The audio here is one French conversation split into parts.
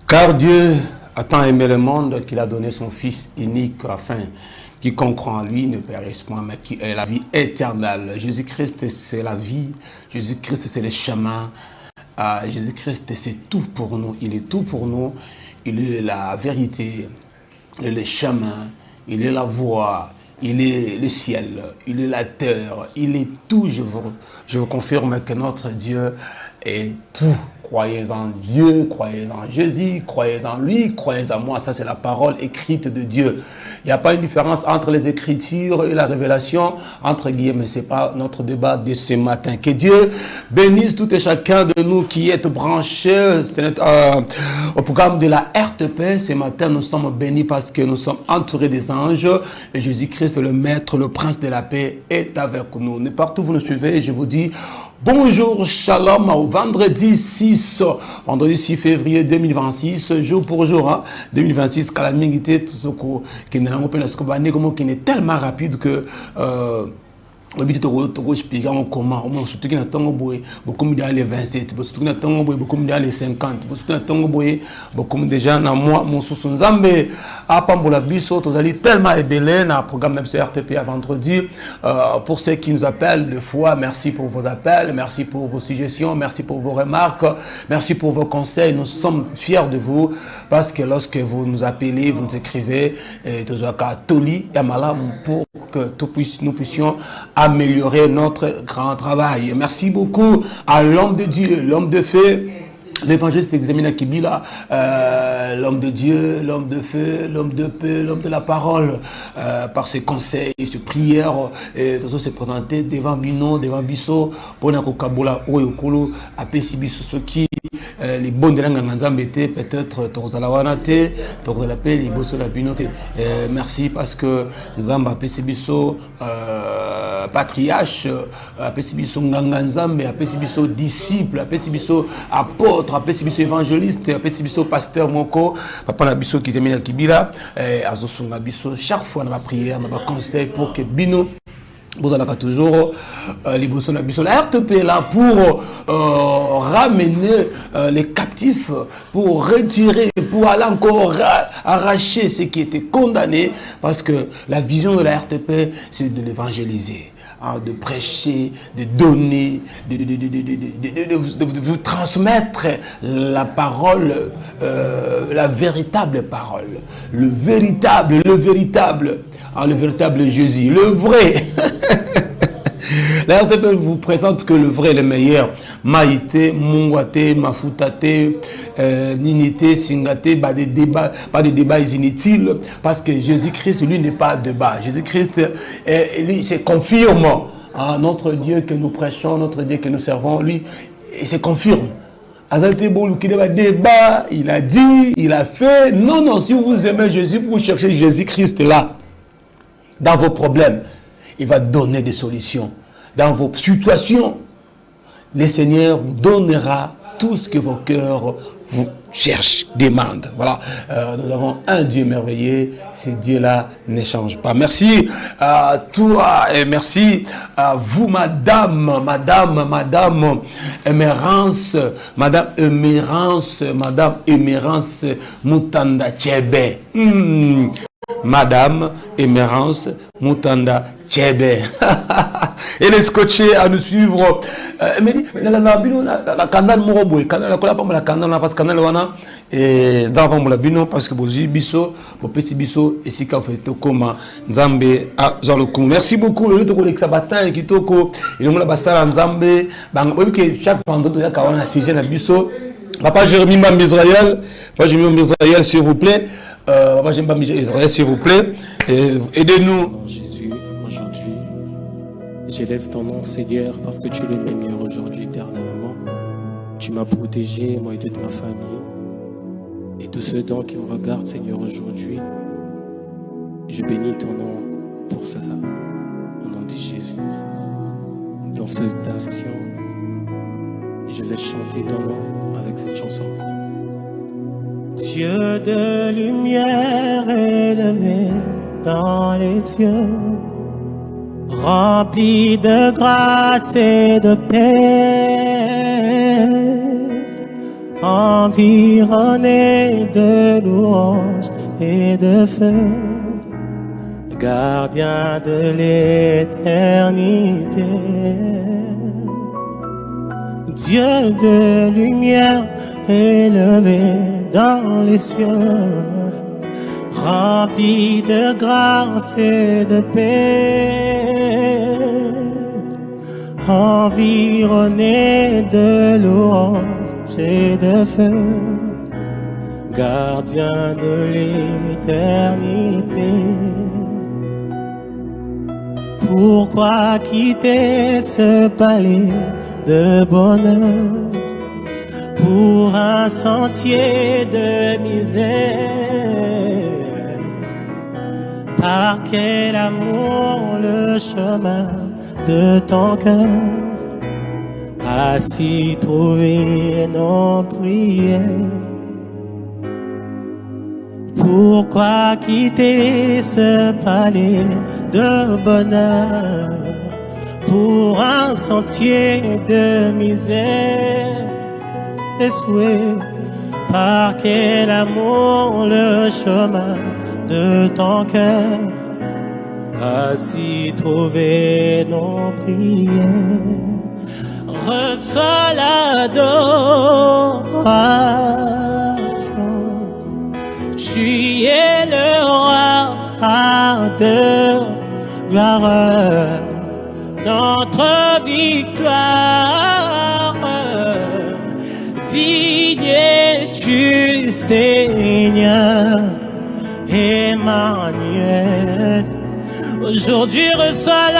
Car Dieu a tant aimé le monde qu'il a donné son Fils unique afin quiconque croit en lui ne périsse point, mais qui ait la vie éternelle. Jésus-Christ, c'est la vie. Jésus-Christ, c'est le chemin. Jésus-Christ, c'est tout pour nous. Il est tout pour nous. Il est la vérité. Il est le chemin. Il est la voie. Il est le ciel. Il est la terre. Il est tout. Je vous confirme que notre Dieu est tout. Croyez en Dieu, croyez en Jésus, croyez en lui, croyez en moi. Ça, c'est la parole écrite de Dieu. Il n'y a pas une différence entre les Écritures et la révélation, entre guillemets. Ce n'est pas notre débat de ce matin. Que Dieu bénisse tout et chacun de nous qui est branché au programme de la RTP. Ce matin, nous sommes bénis parce que nous sommes entourés des anges. Et Jésus-Christ, le Maître, le Prince de la paix, est avec nous. N'importe où vous nous suivez, je vous dis bonjour, shalom, au vendredi 6 février 2026, jour pour jour, hein, 2026, calamité, tout ce qui est tellement rapide que comment surtout qu'il y a beaucoup les 27, beaucoup les 50, beaucoup déjà dans moi mon sous-nzambe à Pambola Bisso, tellement ébélé dans le programme RTP à vendredi. Pour ceux qui nous appellent de fois, merci pour vos appels, merci pour vos suggestions, merci pour vos remarques, merci pour vos conseils. Nous sommes fiers de vous parce que lorsque vous nous appelez, vous nous écrivez pour que nous puissions améliorer notre grand travail. Merci beaucoup à l'homme de Dieu, l'homme de feu, l'évangéliste Examina Kibila, l'homme de Dieu, l'homme de feu, l'homme de paix, l'homme de la parole, par ses conseils, ses prières, et tout ça s'est présenté devant Bino, devant Bisso, pour Nakokabola, Oyokolo, Apesibiso, ce qui les bons de l'Anganzam étaient peut-être Torzalawanate, Torzalapé, les Bosso la Binote. Merci parce que Zamba Apesibiso, patriarche, Apesibiso Nganganzam, Apesibiso disciple, Apesibiso apôtre, Apesibiso évangéliste, Apesibiso pasteur Moko, Papa Nabiso qui s'est mis à Kibila, Azosunga Biso, chaque fois dans la prière, dans le conseil pour que Bino. Vous allez toujours les bossons la RTP est là pour ramener les captifs, pour retirer, pour aller encore arracher ceux qui étaient condamnés, parce que la vision de la RTP, c'est de l'évangéliser, hein, de prêcher, de donner, de vous transmettre la parole, la véritable parole, le véritable Jésus, le vrai. La RTP vous présente que le vrai, le meilleur. Maïté, Mungwate, Mafutate, Ninité, Singate, pas de débats inutiles, parce que Jésus-Christ, lui, n'est pas débat. Jésus-Christ, lui, c'est confirme. Hein, notre Dieu que nous prêchons, notre Dieu que nous servons, lui, c'est confirme. Débat, il a dit, il a fait. Non, non, si vous aimez Jésus, vous cherchez Jésus-Christ là, dans vos problèmes. Il va donner des solutions. Dans vos situations, le Seigneur vous donnera tout ce que vos cœurs vous cherchent, demandent. Voilà, nous avons un Dieu merveilleux. Ce Dieu-là ne change pas. Merci à toi et merci à vous, Madame Émérance, Madame Émérance Mutanda Tchebe. Madame Émérance Mutanda Tchebe. Elle est scotchée à nous suivre. Elle me dit, la canal Moroboy, la canal, parce que canal wana, et dans la bino, parce que bozi biso, bo petit biso, et si ka fait koma, Nzambe, à Jean le coup. Merci beaucoup, le lutte avec Sabata et Kitoko, et le Basala Nzambe, que chaque pendant de la kawana, si j'ai un biso, Papa Jérémy Mbam Israël, Papa Jérémy Mbam Israël, s'il vous plaît. Papa Jérémy Mbam Israël, s'il vous plaît. Aidez-nous. Jésus, aujourd'hui, j'élève ton nom, Seigneur, parce que tu es le meilleur aujourd'hui, éternellement. Tu m'as protégé, moi et toute ma famille, et tous ceux dont qui me regardent, Seigneur, aujourd'hui. Je bénis ton nom pour cela. Au nom de Jésus. Dans cette action, je vais chanter ton nom avec cette chanson. Dieu de lumière élevé dans les cieux, rempli de grâce et de paix, environné de louanges et de feu, gardien de l'éternité. Dieu de lumière élevé dans les cieux, rempli de grâce et de paix, environné de louanges et de feu, gardien de l'éternité. Pourquoi quitter ce palais de bonheur pour un sentier de misère? Par quel amour le chemin de ton cœur a si trouvé nos prières? Pourquoi quitter ce palais de bonheur pour un sentier de misère? Et souhait, par quel amour le chemin de ton cœur a si trouvé nos prières? Reçois l'adoration, tu es le roi de gloire, notre victoire. Digne es-tu, Seigneur Emmanuel. Aujourd'hui reçois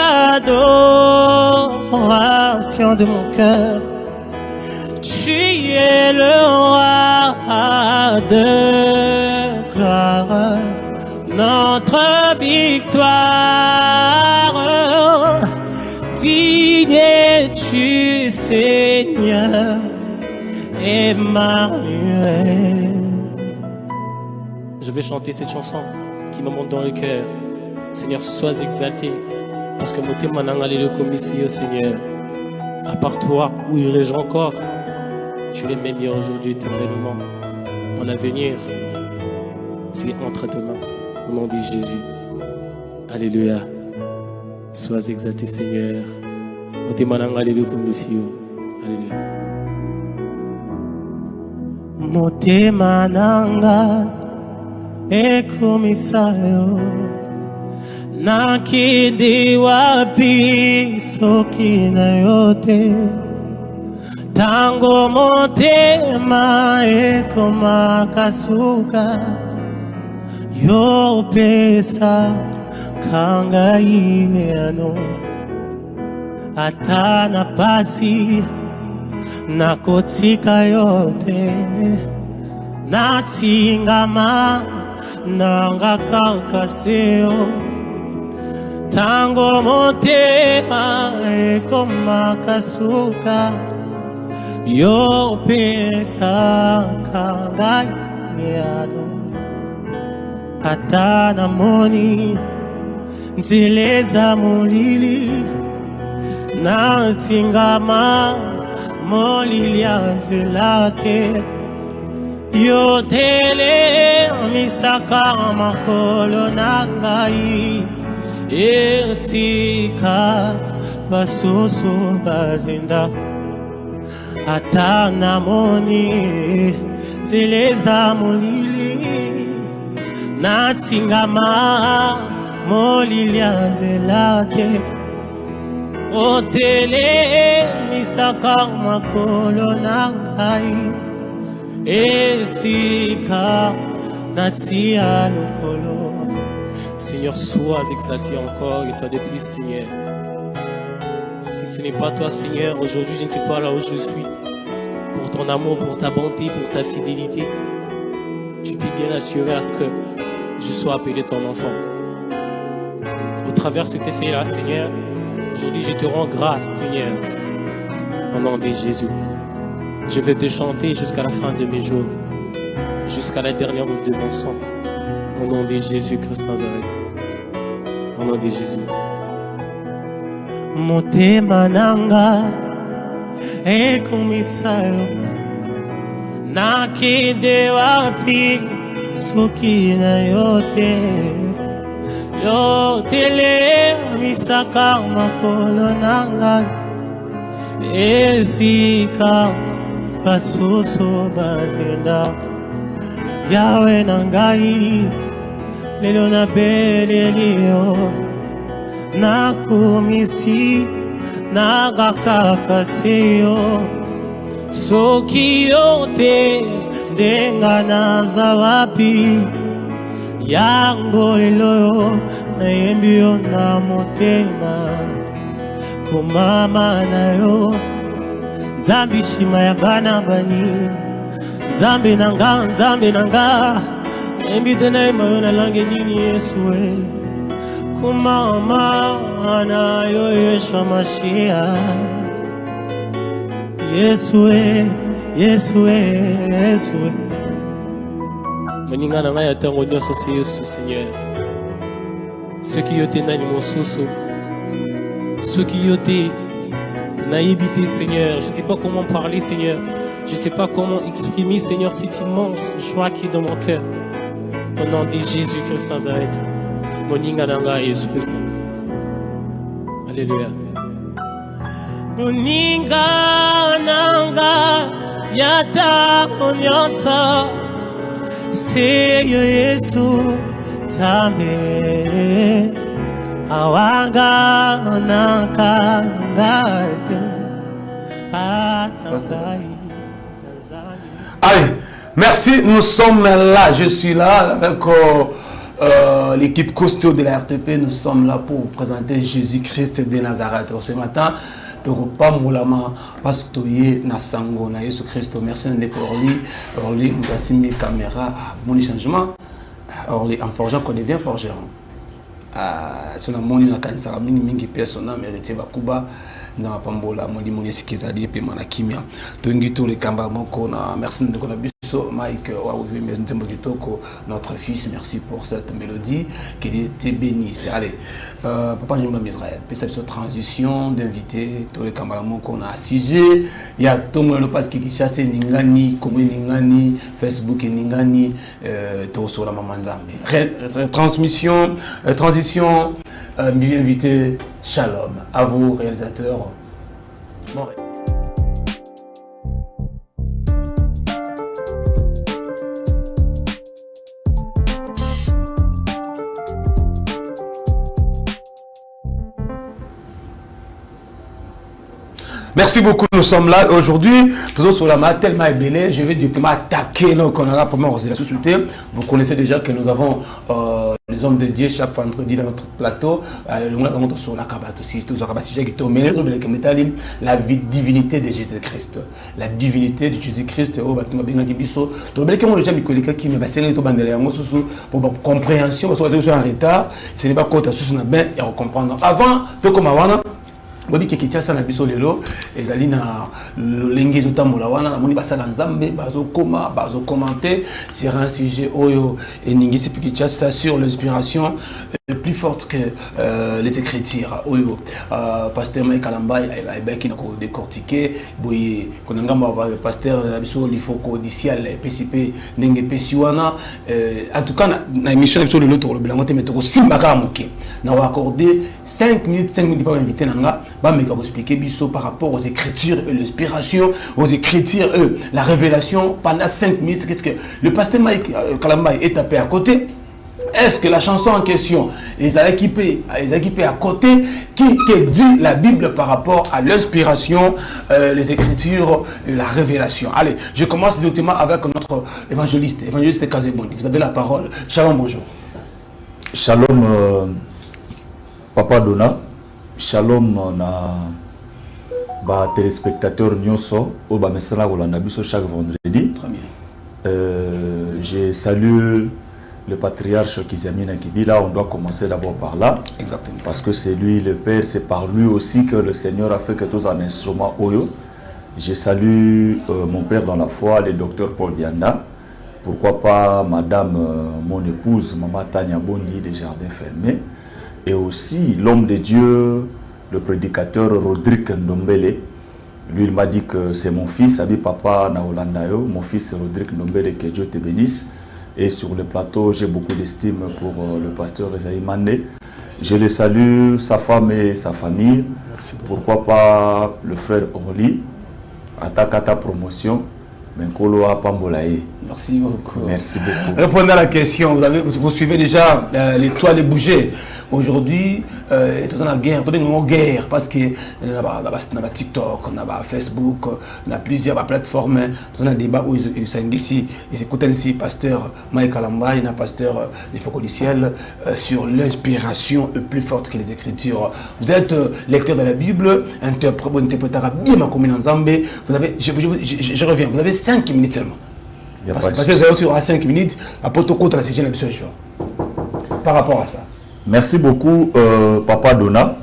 l'adoration de mon cœur. Tu es le roi de gloire, notre victoire. Digne es-tu, Seigneur Emmanuel. Je vais chanter cette chanson qui me monte dans le cœur. Seigneur, sois exalté, parce que mon témoin n'a le comme ici, Seigneur. À part toi, où irai-je encore? Tu es le meilleur aujourd'hui, éternellement. Mon avenir, c'est entre tes mains. Au nom de Jésus. Alléluia. Sois exalté, Seigneur. Mon témoin n'a le comme ici. Alléluia. Motema nanga ekumisayo, nakindi wapi soki na yote, tango motema ekoma kasuka, yo pesa kanga imeano, atana pasi nakotika yote, natingama nangakakaseo, tango motema ekoma kasuka, yo pesa kangai miano, atana moni nzileza mulili, natingama molilia zelate, yo tele misaka makolo nangai, esika basusu bazinda ata namoni zile za molili natingama molili anzela te otele misaka makolo na ngai esika natia lokolo. Seigneur, sois exalté encore une fois de plus, Seigneur. Si ce n'est pas toi, Seigneur, aujourd'hui je ne sais pas là où je suis. Pour ton amour, pour ta bonté, pour ta fidélité, tu t'es bien assuré à ce que je sois appelé ton enfant. Au travers de tes faits là, Seigneur, aujourd'hui je te rends grâce, Seigneur, au nom de Jésus. Je vais te chanter jusqu'à la fin de mes jours, jusqu'à la dernière goutte de mon sang. Au nom de Jésus-Christ Nazareth. Au nom de Jésus. Motema nanga ekumisayo nakende wapi soki na yote yotele misaka makolo nanga esika basusu bazenda yawe nangai lelo na belelio nakumisi nagakakaseyo soki yote ndenga naza wapi yango lelo nayembi yo na motema komama na yo nzambi shima ya bana bani nzambe nanga embi tena mayo na lange nini Yesu we kumama na yo Yeshua Mashia Yesu we moninga na ngai atango nyonso se Yesu Seigneur soki yo te nani mosusu soki yo te nayebi te Seigneur, je ne sais pas comment parler Seigneur, je ne sais pas comment exprimer Seigneur cette immense joie qui est dans mon cœur. Au nom de Jésus-Christ Nazareth, moninga nanga Yesu Christ. Alléluia. Moninga nanga yata onyosa seyo Yesu tambe awanga nakangate atakai. Allez, merci, nous sommes là, je suis là avec l'équipe costaud de la RTP, nous sommes là pour vous présenter Jésus-Christ de Nazareth. Ce matin, pas moulama parce que tu na sango na Jésus Christ. Merci pour Orly, nous avons mis caméra, mon changement. Orly, en forgeant qu'on devient forgeron. Si on a moni na kanisa mingi persona mérité bakuba na pambola moni sikizali pe mana kimia tongi to le kamba moko na merci de kona biso Mike wa wimbe nzembo kitoko notre fils, merci pour cette mélodie, qu'il te bénisse. Allez, papa Jimba Israël, perception transition d'invité to le kamba moko na 6G il y a tomo le passe qui chasse ningani comme ningani Facebook ningani to sur la maman Nzambe transmission transition invité Shalom à vous réalisateurs. Bon. Merci beaucoup, nous sommes là aujourd'hui. Toujours sur la main, tellement ébélé. Je vais directement attaquer là qu'on a la première la société. Vous connaissez déjà que nous avons les hommes de Dieu chaque vendredi dans notre plateau. Sur la cabane aussi, la divinité de Jésus-Christ. La divinité de Jésus-Christ. Pour compréhension, parce que vous êtes en retard, ce n'est pas quoi tu as bien et comprendre. Avant, tout comme avant. Bobi kekichasa na biso lelo ezali na lenge totambola wana na moni basala nzambe bazo commenter sur un sujet oyo eningisi kekichasa sur l'inspiration plus forte que les Écritures. Pasteur Mike Kalamba qui n'a décortiqué, pasteur il faut qu'Odicial PCP n'enge Pesiwana. En tout cas, dans l'émission de l'autre, le bilan est aussi bagamoké. Nous avons accordé 5 minutes pour inviter Nanga, bah mais expliquer biso par rapport aux Écritures et l'inspiration, aux Écritures, la révélation pendant 5 minutes. Qu'est-ce que le pasteur Mike Kalamba est tapé à côté? Est-ce que la chanson en question est équipée à côté qui dit la Bible par rapport à l'inspiration, les Écritures, la révélation? Allez, je commence directement avec notre évangéliste Kazeboni. Vous avez la parole. Shalom, bonjour. Shalom, Papa Dona. Shalom, na téléspectateurs Nyonso, au Bamesana Rolanabiso chaque vendredi. Très bien. Je salue le patriarche Kizamina Kibila. On doit commencer d'abord par là. Exactement. Parce que c'est lui le Père, c'est par lui aussi que le Seigneur a fait que tous un instrument Oyo. Je salue mon père dans la foi, le docteur Paul Bianda. Pourquoi pas madame, mon épouse, maman Tania Bondi des Jardins Fermés. Et aussi l'homme de Dieu, le prédicateur Rodrigue Ndombele. Lui, il m'a dit que c'est mon fils, Abi Papa Naolandayo. Mon fils Rodrigue Ndombele, que Dieu te bénisse. Et sur le plateau, j'ai beaucoup d'estime pour le pasteur Esaïe Mandé. Je le salue, sa femme et sa famille. Merci. Pourquoi pas le frère Orly, Atakata Promotion, Menkolo Pambolaye. Merci beaucoup. Merci beaucoup. Répondez à la question. Vous suivez déjà l'étoile est bougée. Aujourd'hui, dans la guerre, dans une guerre, parce que on a TikTok, on a Facebook, on a plusieurs plateformes. On a un débat où ils sont ici, ils écoutent ici, pasteur Mike Kalamba, il y a pasteur Lifoko-Liciel, sur l'inspiration plus forte que les Écritures. Vous êtes lecteur de la Bible, interprétateur bien ma commune en Zambé. Vous avez, je reviens, vous avez 5 minutes seulement. Parce que vous avez aussi 5 minutes à porter contre la session de ce jour. Par rapport à ça. Merci beaucoup, Papa Dona.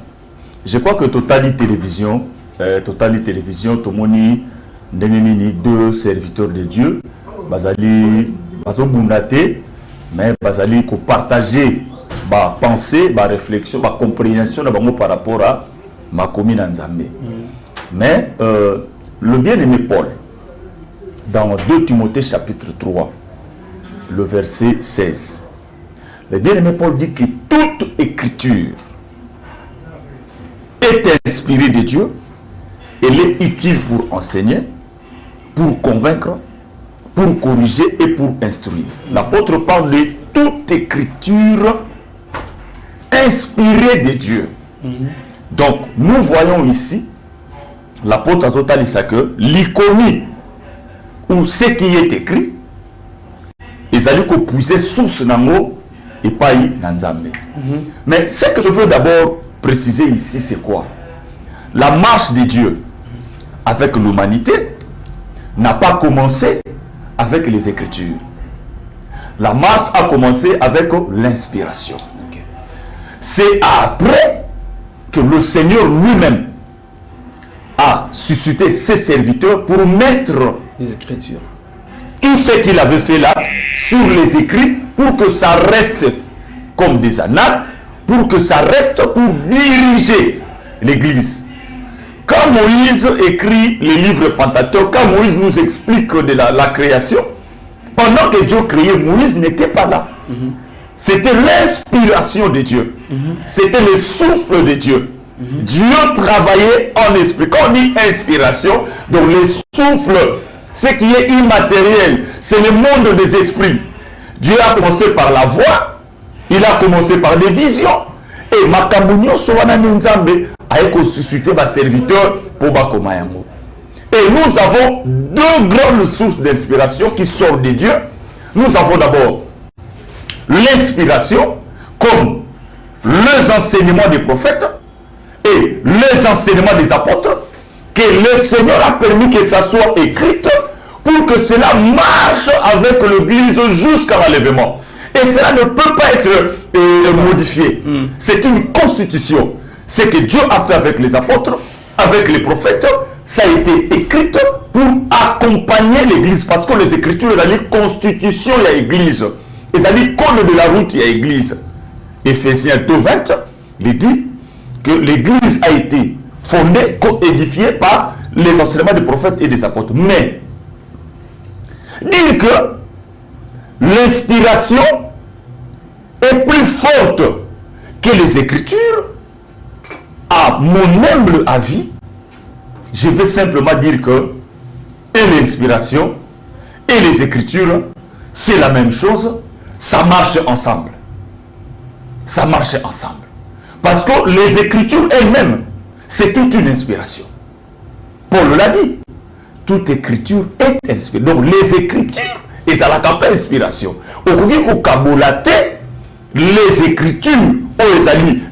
Je crois que Totali Télévision, tout le monde, deux serviteurs de Dieu, Bazali, Bazobundate, mais Bazali, pour partager ma pensée, ma réflexion, ma compréhension par rapport à ma commune en Zambie. Mais le bien-aimé Paul, dans 2 Timothée chapitre 3, le verset 16, le bien-aimé Paul dit que toute écriture est inspirée de Dieu, elle est utile pour enseigner, pour convaincre, pour corriger et pour instruire. L'apôtre parle de toute écriture inspirée de Dieu. Donc, nous voyons ici l'apôtre Azotali que l'iconie ou ce qui est écrit, ils allaient pousser source nango et pas Nanzambe. Mais ce que je veux d'abord préciser ici, c'est quoi? La marche de Dieu avec l'humanité n'a pas commencé avec les Écritures. La marche a commencé avec l'inspiration. C'est après que le Seigneur lui-même a suscité ses serviteurs pour mettre les Écritures, tout ce qu'il avait fait là sur les écrits, pour que ça reste comme des annales, pour que ça reste pour diriger l'Église. Quand Moïse écrit les livres Pentateuque, quand Moïse nous explique de la création, pendant que Dieu créait, Moïse n'était pas là. C'était l'inspiration de Dieu. C'était le souffle de Dieu. Dieu travaillait en esprit. Quand on dit inspiration, donc le souffle, ce qui est immatériel, c'est le monde des esprits. Dieu a commencé par la voix, il a commencé par des visions. Et Makambunyo Sowana Nzambe a suscité ma serviteur pour Bakomayango. Et nous avons 2 grandes sources d'inspiration qui sortent de Dieu. Nous avons d'abord l'inspiration, comme les enseignements des prophètes et les enseignements des apôtres, que le Seigneur a permis que ça soit écrit pour que cela marche avec l'Église jusqu'à l'enlèvement. Et cela ne peut pas être modifié. C'est une constitution. Ce que Dieu a fait avec les apôtres, avec les prophètes, ça a été écrit pour accompagner l'Église. Parce que les Écritures, il y a une constitution, il y a l'Église. Il y a le code de la route, il y a l'Église. Éphésiens 2:20, il dit que l'église a été fondée, édifiée par les enseignements des prophètes et des apôtres. Mais, dire que l'inspiration est plus forte que les Écritures, à mon humble avis, je vais simplement dire que et l'inspiration et les Écritures, c'est la même chose, ça marche ensemble. Ça marche ensemble. Parce que les Écritures elles-mêmes, c'est toute une inspiration. Paul l'a dit, toute écriture est inspirée. Donc les Écritures, et ça n'a pas inspiration. Les Écritures,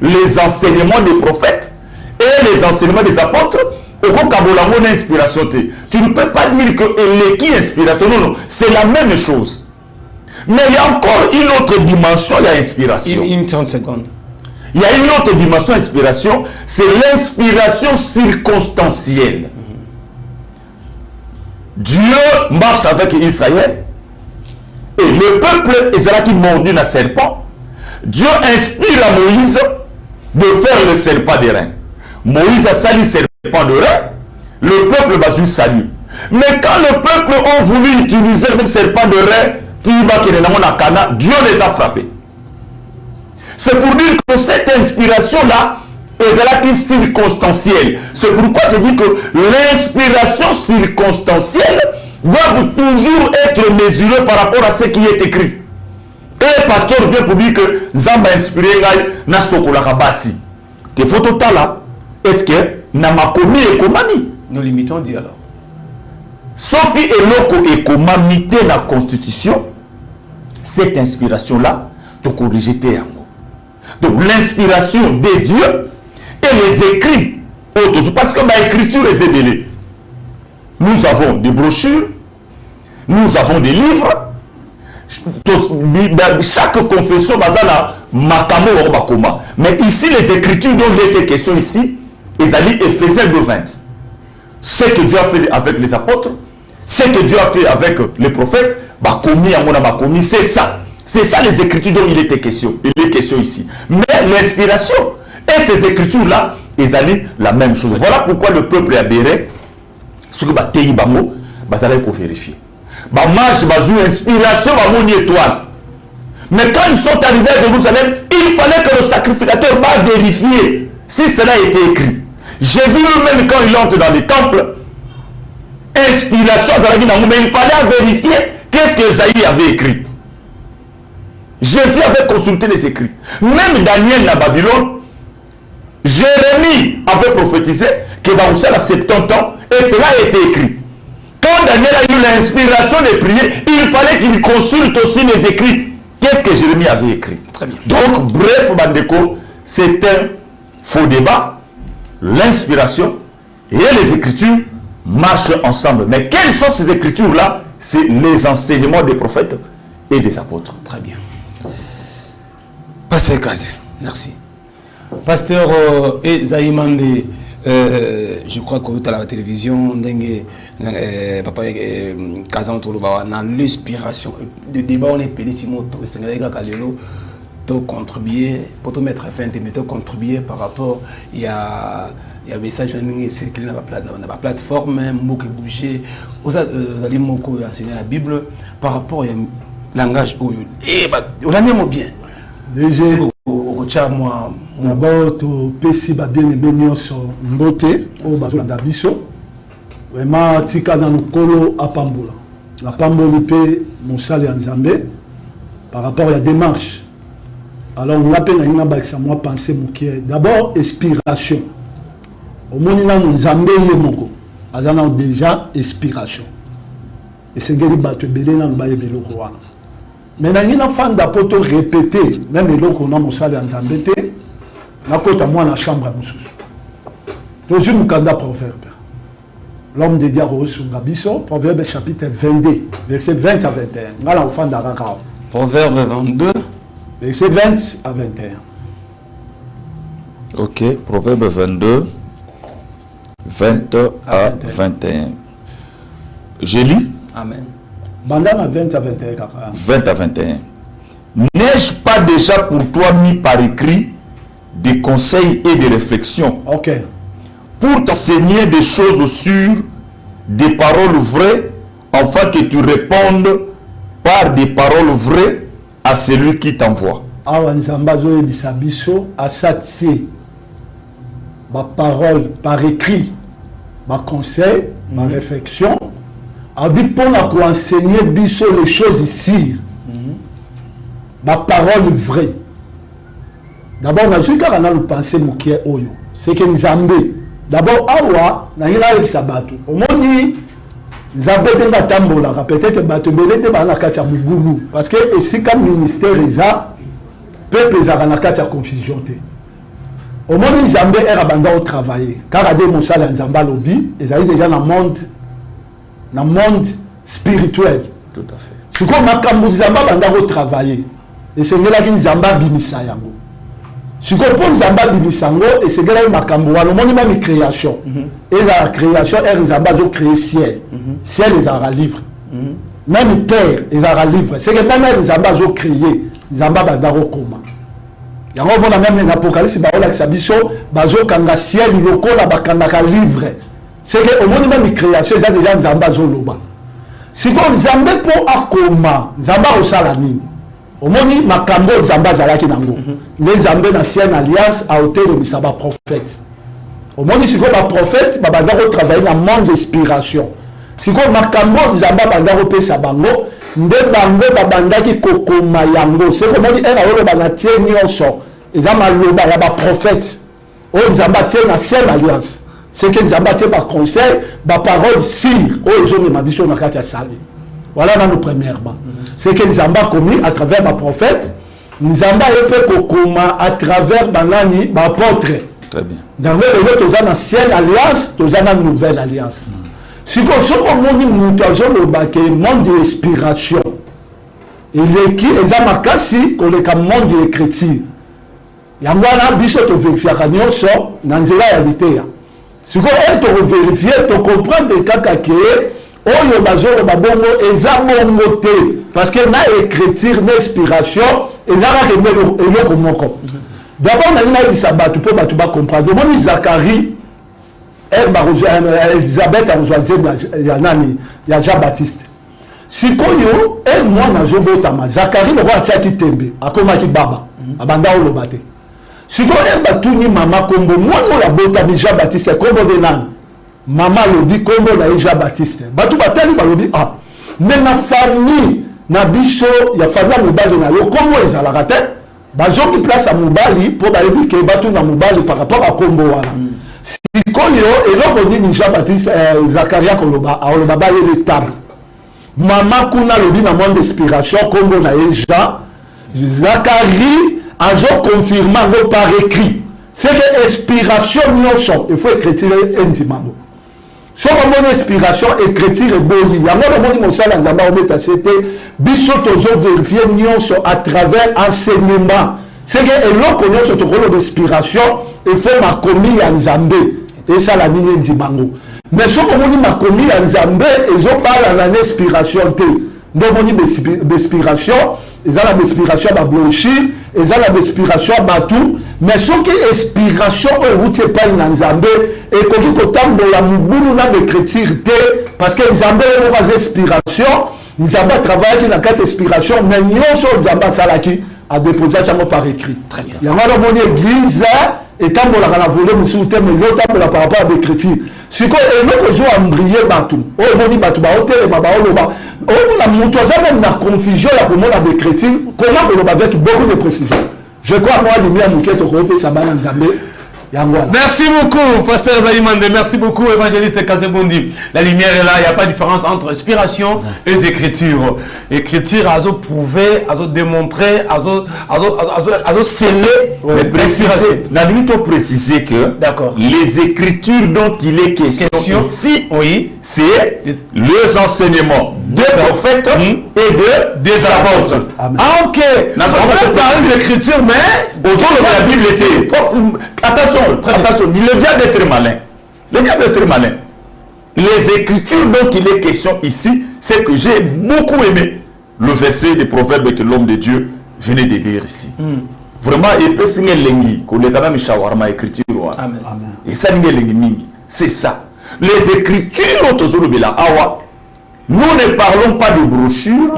les enseignements des prophètes et les enseignements des apôtres, tu ne peux pas dire que l'équipe inspiration, non, c'est la même chose. Mais il y a encore une autre dimension de l'inspiration. Une 30 secondes. Il y a une autre dimension d'inspiration, c'est l'inspiration circonstancielle. Dieu marche avec Israël et le peuple Israël qui mordit un serpent. Dieu inspire à Moïse de faire le serpent des reins. Moïse a sali le serpent de reins, le peuple va juste saluer. Mais quand le peuple a voulu utiliser le serpent de reins, Dieu les a frappés. C'est pour dire que cette inspiration-là est circonstancielle. C'est pourquoi je dis que l'inspiration circonstancielle doit toujours être mesurée par rapport à ce qui est écrit. Et le pasteur vient pour dire que Zamba inspiré na sokola kabasi. Te photo là, est-ce que na makomi et komami? Nous limitons dit alors. Soki eloko et komamité na constitution, cette inspiration-là, tu peux rejeter yango. Donc l'inspiration de Dieu et les écrits autres, parce que ma écriture est ébélée. Nous avons des brochures, nous avons des livres. Chaque confession bazana makamo bakoma. Mais ici les écritures dont il était question ici, Esaïe Éphésiens 2:20. Ce que Dieu a fait avec les apôtres, ce que Dieu a fait avec les prophètes, bakomi amona bakomi, c'est ça. C'est ça les écritures dont il était question. Il est question ici. Mais l'inspiration et ces écritures-là, Esaïe la même chose. Voilà pourquoi le peuple a béré ce que bateyi bango, bazala pour vérifier. Marche, inspiration, une étoile. Mais quand ils sont arrivés à Jérusalem, il fallait que le sacrificateur va vérifier si cela a été écrit. Jésus lui-même, quand il entre dans les temples, inspiration, mais il fallait vérifier qu'est-ce que Esaïe avait écrit. Jésus avait consulté les écrits. Même Daniel à Babylone, Jérémie avait prophétisé que dans à 70 ans, et cela a été écrit. Quand Daniel a eu l'inspiration de prier, il fallait qu'il consulte aussi les écrits. Qu'est-ce que Jérémie avait écrit? Très bien. Donc, bref, Bandeko, c'est un faux débat. L'inspiration et les écritures marchent ensemble. Mais quelles sont ces écritures-là? C'est les enseignements des prophètes et des apôtres. Très bien. Pasteur Kazé, merci. Pasteur Esaïe Mandé, je crois que à la télévision, papa Kazan Toloba, dans l'inspiration, le débat on est payé Simoto, c'est contribuer, pour te mettre fin, mais contribuer par rapport, il y a un message qui circule dans la plateforme, mot qui bouger, vous allez enseigner la Bible par rapport au langage, et on a même bien. Déjà, d'abord, tu peux bien aimé sur Mbote, au Bazolanda Bisso. Vraiment, tika dans le colo à Pambola. La Pambola peut Moussali en Zambé par rapport à la démarche. Alors, on appelle à moi penser d'abord, inspiration. Au moins, nous Zambé et Moko. Nous avons déjà inspiration. Et c'est ce que nous avons fait dans le Rwanda. Mais il y a un fan d'apôtre répété, même là qu'on a mon salaire en Zambété, na kota moi la chambre à Moussous. Donc je nous candidat proverbe. L'homme de Diaro sur Gabiso, proverbe chapitre 22, verset 20 à 21. Voilà au fan d'Araka. Proverbe 22, verset 20 à 21. Ok, proverbe 22, 20 à 21. J'ai lu. Amen. Bandana 20 à 21. 20 à 21. n'ai-je pas déjà pour toi mis par écrit des conseils et des réflexions Ok. pour t'enseigner des choses sûres, des paroles vraies, afin que tu répondes par des paroles vraies à celui qui t'envoie. Awa nzamba zo yebisa biso asatie ba parole par écrit, ba conseil, ba réflexion. Abi pour enseigner biso les choses ici. Ma parole vraie. D'abord, on a vu qu'on a le pensée mouké oyo. C'est que Nzambé. D'abord, awa, na yina yeb sabatu. Au moins, Nzambé denga tambola. Peut-être batu belete ba na katia mugulu. Parce que ici, comme ministère, isa, peuple isa na katia confusion te. Au moins, Nzambé est abandonné au travail. Car ade monsala Nzamba lobby, ils ont déjà dans le monde spirituel. Tout à fait. Ce qu'on m'a kambu Nzamba bandako travailler. Et c'est là que Nzamba bimisa yango. Ce qu'on peut Nzamba bimisa yango et c'est là que makambu wa le monde même création. Et la création est Nzamba zo créer ciel. Ciel les a livre. Même terre les a livre. C'est que même Nzamba zo créer Nzamba bandako koma. Yango bona même dans l'Apocalypse ba ola kisabiso bazo kanga ciel lokola bakanga ka livre. C'est que au monde même création ça déjà Nzamba zo loba. Si on Nzambe pour akoma Nzamba osala nini. Omoni makambo Nzamba zalaki nango. Les Nzambe na ancienne alliance a hauteur de misaba prophète. Omoni si ko ba prophète ba bandako travailler dans monde d'inspiration. Si ko makambo Nzamba bandako pesa bango nde bango ba bandaki kokoma yango. C'est comme on dit era olo ba na tie nyonso. Ezama loba ya ba prophète. O Nzamba tie na ancienne alliance. C'est que Nzamba tie ba conseil, ba parole sire. O ezoni mabiso na kati ya sali. Voilà dans nos premièrement. C'est que Nzamba commis à travers ma prophète. Nzamba peut kokoma à travers banani, ma apôtre. Très bien. Dans le ancienne alliance, dans la nouvelle alliance. Si on dit monde d'inspiration, il est qui est makasi qu'on est comme monde d'écriture. Yangwana biso to vérifier kanyo so nanzela ya liteya. Si on to vérifier, to comprendre kaka ke oyo bazolo babongo eza bongo te parce que na écriture na inspiration ezaka kemelo eloko moko. D'abord na ina bisabatu po batu ba comprendre. Mon Zacharie Elisabeth a rejoint ya nani ya Jean Baptiste. Sikoyo mwana zobotama Zacharie le roi tiaki tembe akomaki baba abanda olobate. Sikoyo batuni mama kombo mwana la botami Jean Baptiste kombo de nani. Mama lobi kombo na Jean Baptiste. Batu batali fa lobi ah. Mais na famille na biso ya famille mobali na yo kombo ezalaka te. Bazoki place à mobali pour bayebi ke batu na mobali par rapport à kombo wana. Sikoyo eloko ni Jean Baptiste Zacharia koloba oloba ba le table. Mama kuna lobi na monde d'inspiration kombo na Jean Zacharie azo confirmer ngo par écrit. C'est que inspiration nyonso il faut écrire indimamo. So mon inspiration écriture et boli yango moni mosala nzamba obeta c'était biso tozo vérifier nyonso à travers enseignement. C'est que eloko nyonso tokolo d'inspiration il faut makomi ya nzambe et ça la ligne ndimango. Mais so moni makomi ya nzambe ezo parla na inspiration te. Ndo moni inspiration ezala inspiration ba blanchi ezala inspiration batou mais ce qui inspiration au route pas na nzambe et koki kotambola mubulu na écriture te parce que nzambe est une inspiration nzambe travaille na quatre inspiration mais nyonso nzambe salaki a déposé ça par écrit. Très bien. Il y a une bonne église et tambola kana volé musu te mais tambola par rapport à l'écriture. Si ko eloko zo ambrier batou o boni batou ba hôtel ba oloba o la mutu azaba na confusion la komona d'écriture comment oloba avec beaucoup de précision. Je crois moi lumière muketo ko pe sabana nzambe. Merci beaucoup, pasteur Zalimande. Merci beaucoup, évangéliste Kazebondi. La lumière est là, il n'y a pas de différence entre inspiration et écriture. Écriture, à prouver, à démontrer, à sceller les préciser. La limite pour préciser que les écritures dont il est question ici, oui, c'est les enseignements des prophètes et des apôtres. Amen. Ah ok, on peut parler d'écriture, mais au fond de la Bible était. Attention, le diable est très malin. Le diable est très malin. Les écritures dont il est question ici, c'est que j'ai beaucoup aimé le verset des proverbes que l'homme de Dieu venez de lire ici. Vraiment, il peut signer l'engi, qu'on est quand même shawarma écriture. Amen. Et ça, c'est ça. Les écritures, nous ne parlons pas de brochures,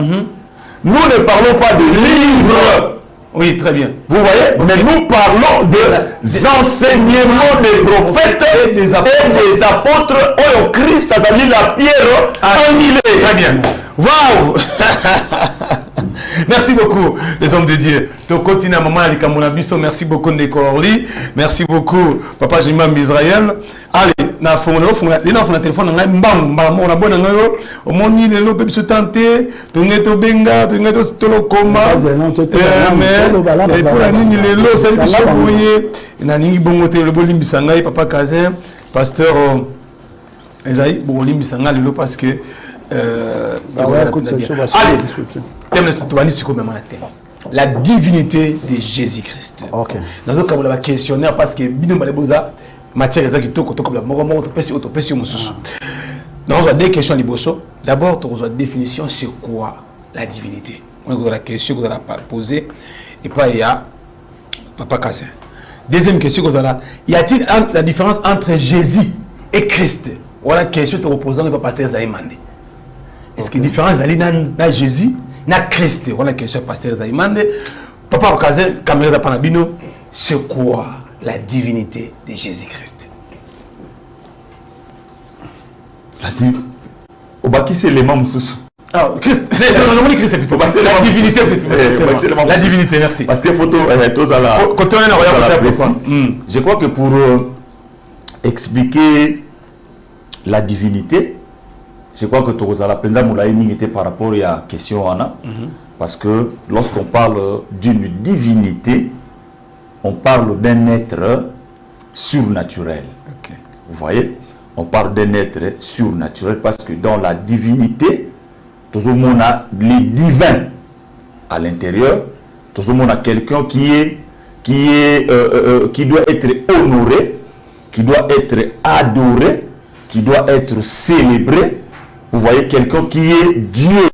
nous ne parlons pas de livres. Oui, très bien. Vous voyez, mais nous parlons des enseignements des prophètes et des apôtres. Oh, Christ a mis la pierre annihilée. Très bien. Waouh. Merci beaucoup, les hommes de Dieu. Merci beaucoup, Nekorli. Merci beaucoup, Papa Jimam Israël. Allez, na téléphone, pasteur parce que la divinité de Jésus-Christ. Ok. Nous avons un questionnaire parce que matière deux questions. D'abord, tu as une définition c'est quoi la divinité. On a la question que vous allez poser et pas il y a Papa Kazin. Deuxième question que vous allez, y a-t-il la différence entre Jésus et Christ? Voilà la question que tu reposes le pasteur Zaïmande. Est-ce que la différence est Jésus na Christ? Voilà la question pasteur Zaïmande. Papa Kazin, caméra Panabino, c'est quoi la divinité de Jésus-Christ? La divinité. Qui c'est les membres sous. Ah, Christ. Non, Christ plutôt. La divinité plutôt. La divinité, merci. Parce que photo, je crois que pour expliquer la divinité, je crois que tu as la peine de par rapport à la question Anna. Parce que lorsqu'on parle d'une divinité, on parle d'un être surnaturel. Okay. Vous voyez, on parle d'un être surnaturel parce que dans la divinité, tout le monde a les divins à l'intérieur. Tout le monde a quelqu'un qui doit être honoré, qui doit être adoré, qui doit être célébré. Vous voyez, quelqu'un qui est Dieu.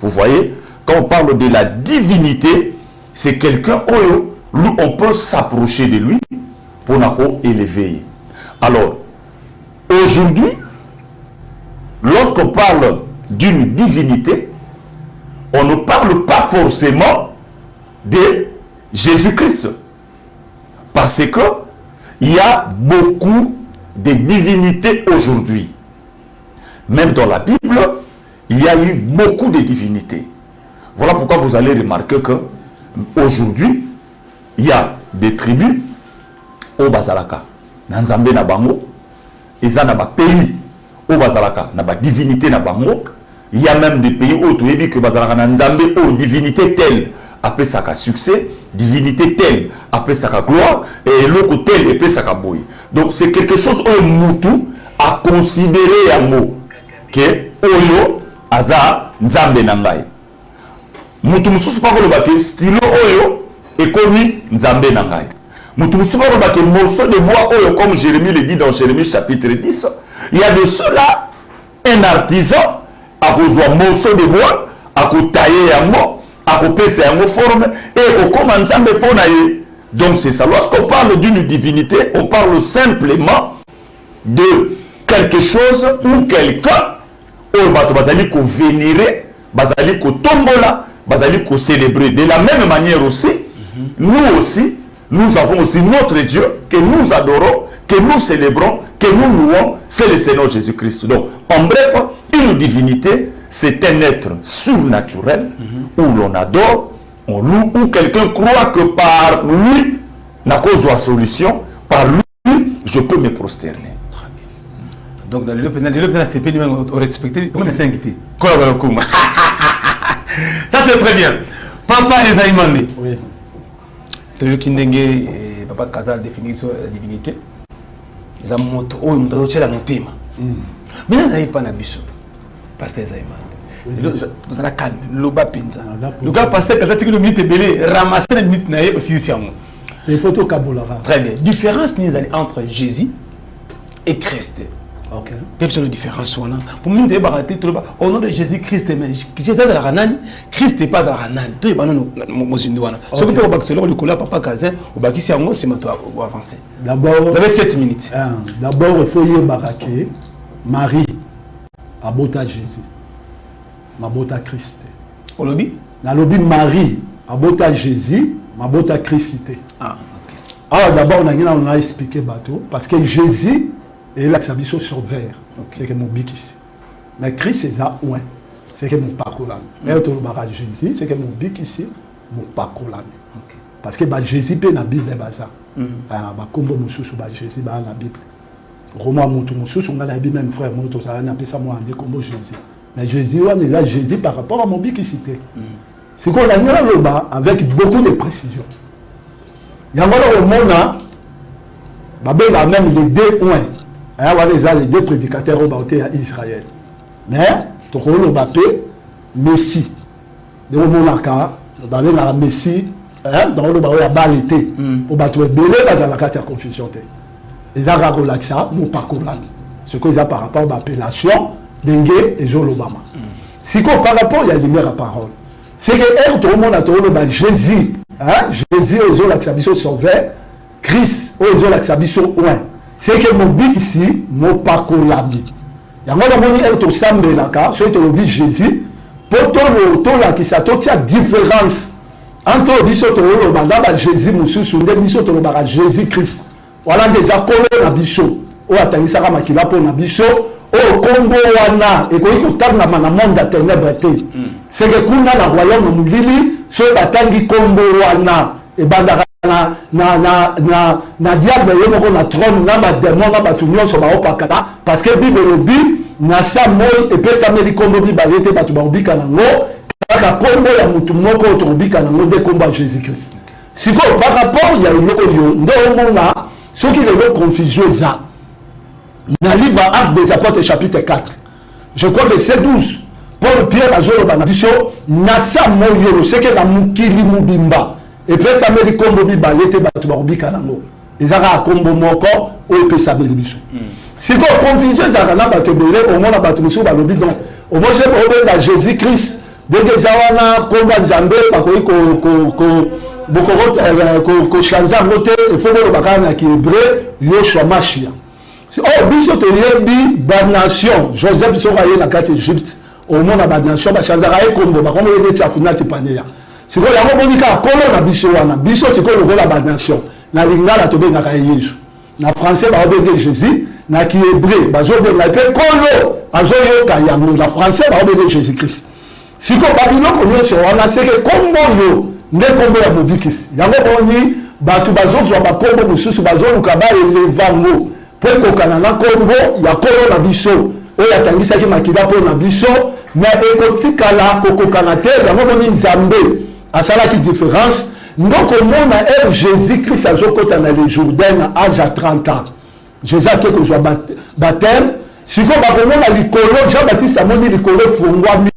Vous voyez, quand on parle de la divinité, c'est quelqu'un où on peut s'approcher de lui pour l'élever. Alors, aujourd'hui, lorsqu'on parle d'une divinité, on ne parle pas forcément de Jésus-Christ. Parce que il y a beaucoup de divinités aujourd'hui. Même dans la Bible, il y a eu beaucoup de divinités. Voilà pourquoi vous allez remarquer que aujourd'hui, il y a des tribus au Bazalaka, Nanzambe na bango, ils ont des pays au Bazalaka, na ba divinité na bango. Il y a même des pays où tu dis que Bazalaka Nanzambe ou divinité telle après ça ka succès, divinité telle après ça ka gloire et l'autre tel après ça ka boy. Donc c'est quelque chose où Moutou a considéré un mot que Oyo Aza Nzambe Nangai. Moutou mususu pa ko le baké stylo Oyo et connu Nzambe Nangai. Moutou mususu pa ko le baké morceau de bois Oyo comme Jérémie le dit dans Jérémie chapitre 10. Il y a de cela un artisan a besoin de morceau de bois a tailler un mot à couper un forme et au commence à me ponailler. Donc c'est ça. Lorsqu'on parle d'une divinité, on parle simplement de quelque chose ou quelqu'un où bazali ko vénérer, bazali ko tombola, bazali ko célébrer. De la même manière aussi, nous aussi, nous avons aussi notre Dieu que nous adorons, que nous célébrons, que nous louons, c'est le Seigneur Jésus-Christ. Donc, en bref, une divinité, c'est un être surnaturel où l'on adore, on loue, où quelqu'un croit que par lui, n'a cause la solution, par lui, je peux me prosterner. Donc, dans le pénal, c'est pénible au respecter, comment c'est invité? Ça, c'est très bien. Papa Ezaïmane. Oui. Tu veux qu'il y Papa Kazal définit la divinité. Ils ont montré, oh, ils ont la thème. Mais là, il n'y a pas d'abus. Pasteur Ezaïmane. Vous allez calme. Loba Pinza. Le gars, pasteur Kazal, tu as minute belé, ramasser la minute aussi ici. Les photos Kabolara. Très bien. Différence entre Jésus et Christ. Ok. Quelle est la différence? Pour nous, au nom de Jésus-Christ, Jésus est la Ranan, Christ n'est pas la Ranan. Tout est banal. Ce que tu as Barcelone, le collègue Papa Kazin, au Bakissi, c'est maintenant avancer. D'abord, vous avez 7 minutes. D'abord, il faut y baraquer Marie à Bota Jésus, ma Bota Christ. Au lobby? Dans le lobby Marie à Bota Jésus, ma Bota Christ. Ah, ok. Alors d'abord, on a expliqué bateau parce que Jésus est là, ça sur vert. C'est que mon bic ici. Mais Christ, c'est ça, ouais. C'est que mon parcours là. Mais au barrage Jésus, c'est que mon bic ici, mon parcours là. Parce que Jésus peut dans la Bible, comme Jésus dans la Bible. Romain Moutou, on a la Bible, même frère Moutou, ça a appelé ça moi comme Jésus. Mais Jésus, on est Jésus par rapport à mon bic ici. C'est qu'on a mis là le bas avec beaucoup de précision. Il y a au monde, il a même les deux points. Il y a les deux prédicateurs au bâti à Israël. Mais, tu as le bapé, Messie. De au monde, il y a Messie, dans le bâti, il y a balité. Au bâti, il y a la carte de confusion. Ils ont relaxé ça, mon parcours là. Ce qu'ils ont par rapport à l'appellation, Dengue et Jean Obama. Si par rapport, il y a lumière à parole. C'est que tout le monde a trouvé Jésus. Jésus aux l'accabissement sauveur, Christ aux l'accabissement ouin. C'est que mon but ici, mon parcours là. Il y a un peu de sambe là, sur le but Jésus, pour tout le là qui s'attend à différence entre le biso le Jésus Moussou, le biso le Jésus Christ. Voilà des accords na biso. O atangisaka makila pour na biso. O kombo wana et ko tana na monde de ténèbres. C'est que kuna na royaume mulili so batangi kombo wana e bandaka na diable yemo na trône na ba démon na ba funion so ba opakata parce que bible le bi na sa moy e pesa meli kombo bi balete batu ba obika nango kaka kombo ya mutu moko to obika nango de kombo Jésus Christ. Siko par rapport ya iloko yo ndo mona ce qui est confusion ça. Dans le livre Actes des Apôtres chapitre 4. Je crois verset 12. Paul Pierre Azolo Banabiso nasa moyo c'est que la mukili mubimba et puis ça me dit kombo bi balete batu ba obika nango. Ezaka kombo moko o pesa belibiso. C'est quoi confusion ça na batu belé au moins na batu musu ba lobi donc au moins c'est pour dans Jésus Christ dès que ça wana komba nzambe ba ko ko chanza moté il faut le bakana qui hébreu Yoshua Mashia. Oh biso to yebi ba nation Joseph soraye na carte Égypte au monde na ba nation ba chanza raye kombo ba komo yeti afuna tipaneya. Siko yango bonika kolo na biso wana biso siko lokola ba nation na lingala to benga ka Yesu na français ba obenge Jésus na ki hébreu ba zo benga pe kolo azo yoka yango na français ba obenge Jésus Christ. Siko babiloko nyonso wana seke kombo yo nde kombo ya mobikisi yango boni batu bazozwa bakombo mosusu bazoluka baelevango po ekokana na kombo ya kolo na biso oyo atangisaki makila mpo na biso me ekotikala kokokana te yango boni nzambe asalaki différence ndokomona Jésus Christ azokota na le Jourdain na âge à 30 ans Jésus ake kozwa baptême siko bakomona likolo Jean-Baptiste amoni likolo fungwami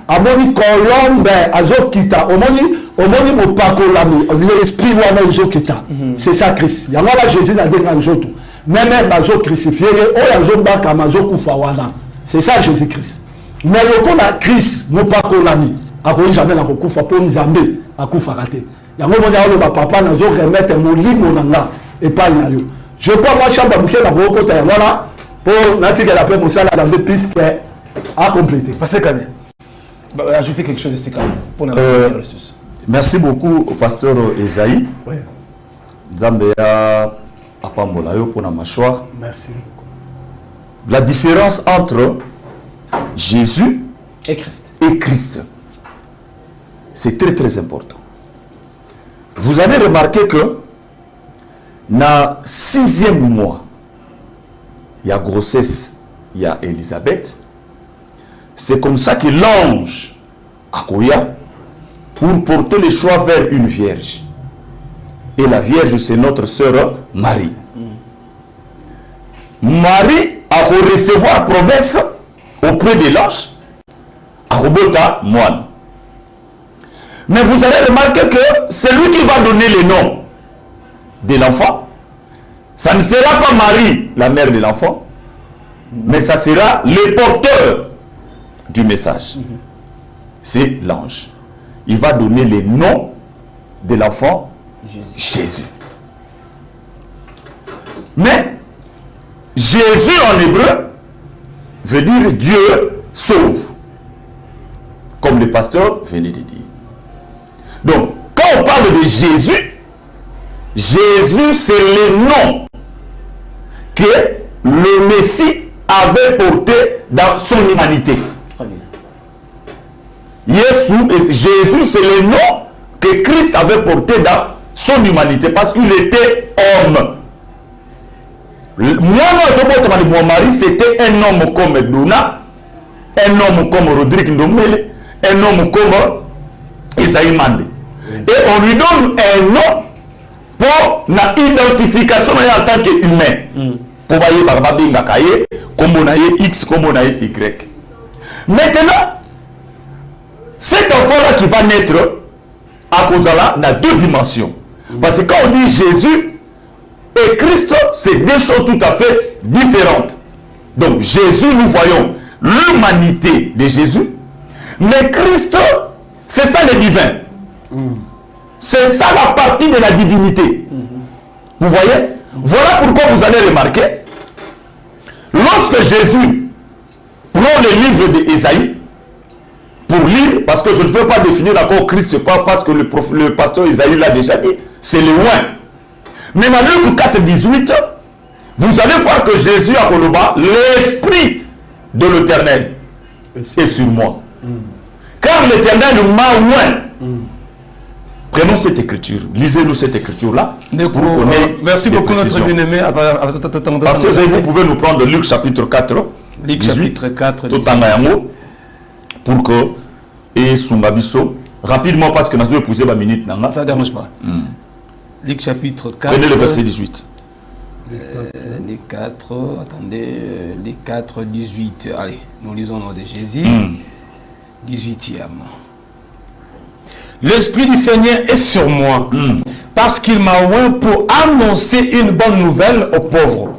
amoni kolombe azokita omoni mopakolami l'esprit wana ezokita c'est ça Christ yango la Jésus na denga nzoto même bazo crucifié oyo azobaka mazokufa wana c'est ça Jésus Christ mais lokola Christ mopakolami akoyi jamais na kokufa po nzambe akufa raté yango mona oloba papa nazo remettre molimo nanga epai na yo je crois moi chamba muke na kokota yango wana pour natikela pe mosala nzambe puisque a complété parce que Kazé ajouter quelque chose de pour merci beaucoup au pasteur Esaïe. Oui. Zambia apambola yo pour na mâchoire. Merci. La différence entre Jésus et Christ. C'est très très important. Vous avez remarqué que dans 6e mois, il y a grossesse, il y a Élisabeth. C'est comme ça que l'ange Akoya pour porter le choix vers une vierge. Et la vierge, c'est notre sœur Marie. Marie a recevoir promesse auprès de l'ange à Robota moine. Mais vous allez remarquer que c'est lui qui va donner le nom de l'enfant. Ça ne sera pas Marie, la mère de l'enfant, mais ça sera le porteur du message. C'est l'ange. Il va donner le nom de l'enfant Jésus. Mais Jésus en hébreu veut dire Dieu sauve, comme le pasteur venait de dire. Donc, quand on parle de Jésus, Jésus c'est le nom que le Messie avait porté dans son humanité. Jésus c'est le nom que Christ avait porté dans son humanité parce qu'il était homme. Mon mari c'était un homme comme Dona, un homme comme Rodrigue Ndomele, un homme comme Isaïe Mande. Et on lui donne un nom pour la identification en tant qu'humain. Pour voyez Barbabi Ngakaye, comme on a X, comme on a Y. Maintenant, cet enfant-là qui va naître à Kozala n'a deux dimensions. Parce que quand on dit Jésus et Christ, c'est deux choses tout à fait différentes. Donc Jésus, nous voyons l'humanité de Jésus, mais Christ, c'est ça le divin. C'est ça la partie de la divinité. Vous voyez? Voilà pourquoi vous allez remarquer, lorsque Jésus prend le livre d'Ésaïe, pour lire, parce que je ne veux pas définir encore Christ, c'est pas parce que le pasteur Isaïe l'a déjà dit, c'est le loin. Mais dans Luc 4, 18, vous allez voir que Jésus a Koloba, l'esprit de l'Éternel est sur moi. Car l'Éternel m'a loin. Prenons cette écriture, lisez-nous cette écriture-là. Merci beaucoup notre bien-aimé. Parce que vous pouvez nous prendre Luc chapitre 4, Luc 18, chapitre 4, tout en ayango, pour que et Sungabiso rapidement parce que nous avons posé ma minute. Ça ne dérange pas. Luc chapitre 4. Prenez le verset 18. Les 4, attendez, les 4, 18. Allez, nous lisons au nom de Jésus. 18e. L'Esprit du Seigneur est sur moi, parce qu'il m'a oint pour annoncer une bonne nouvelle aux pauvres.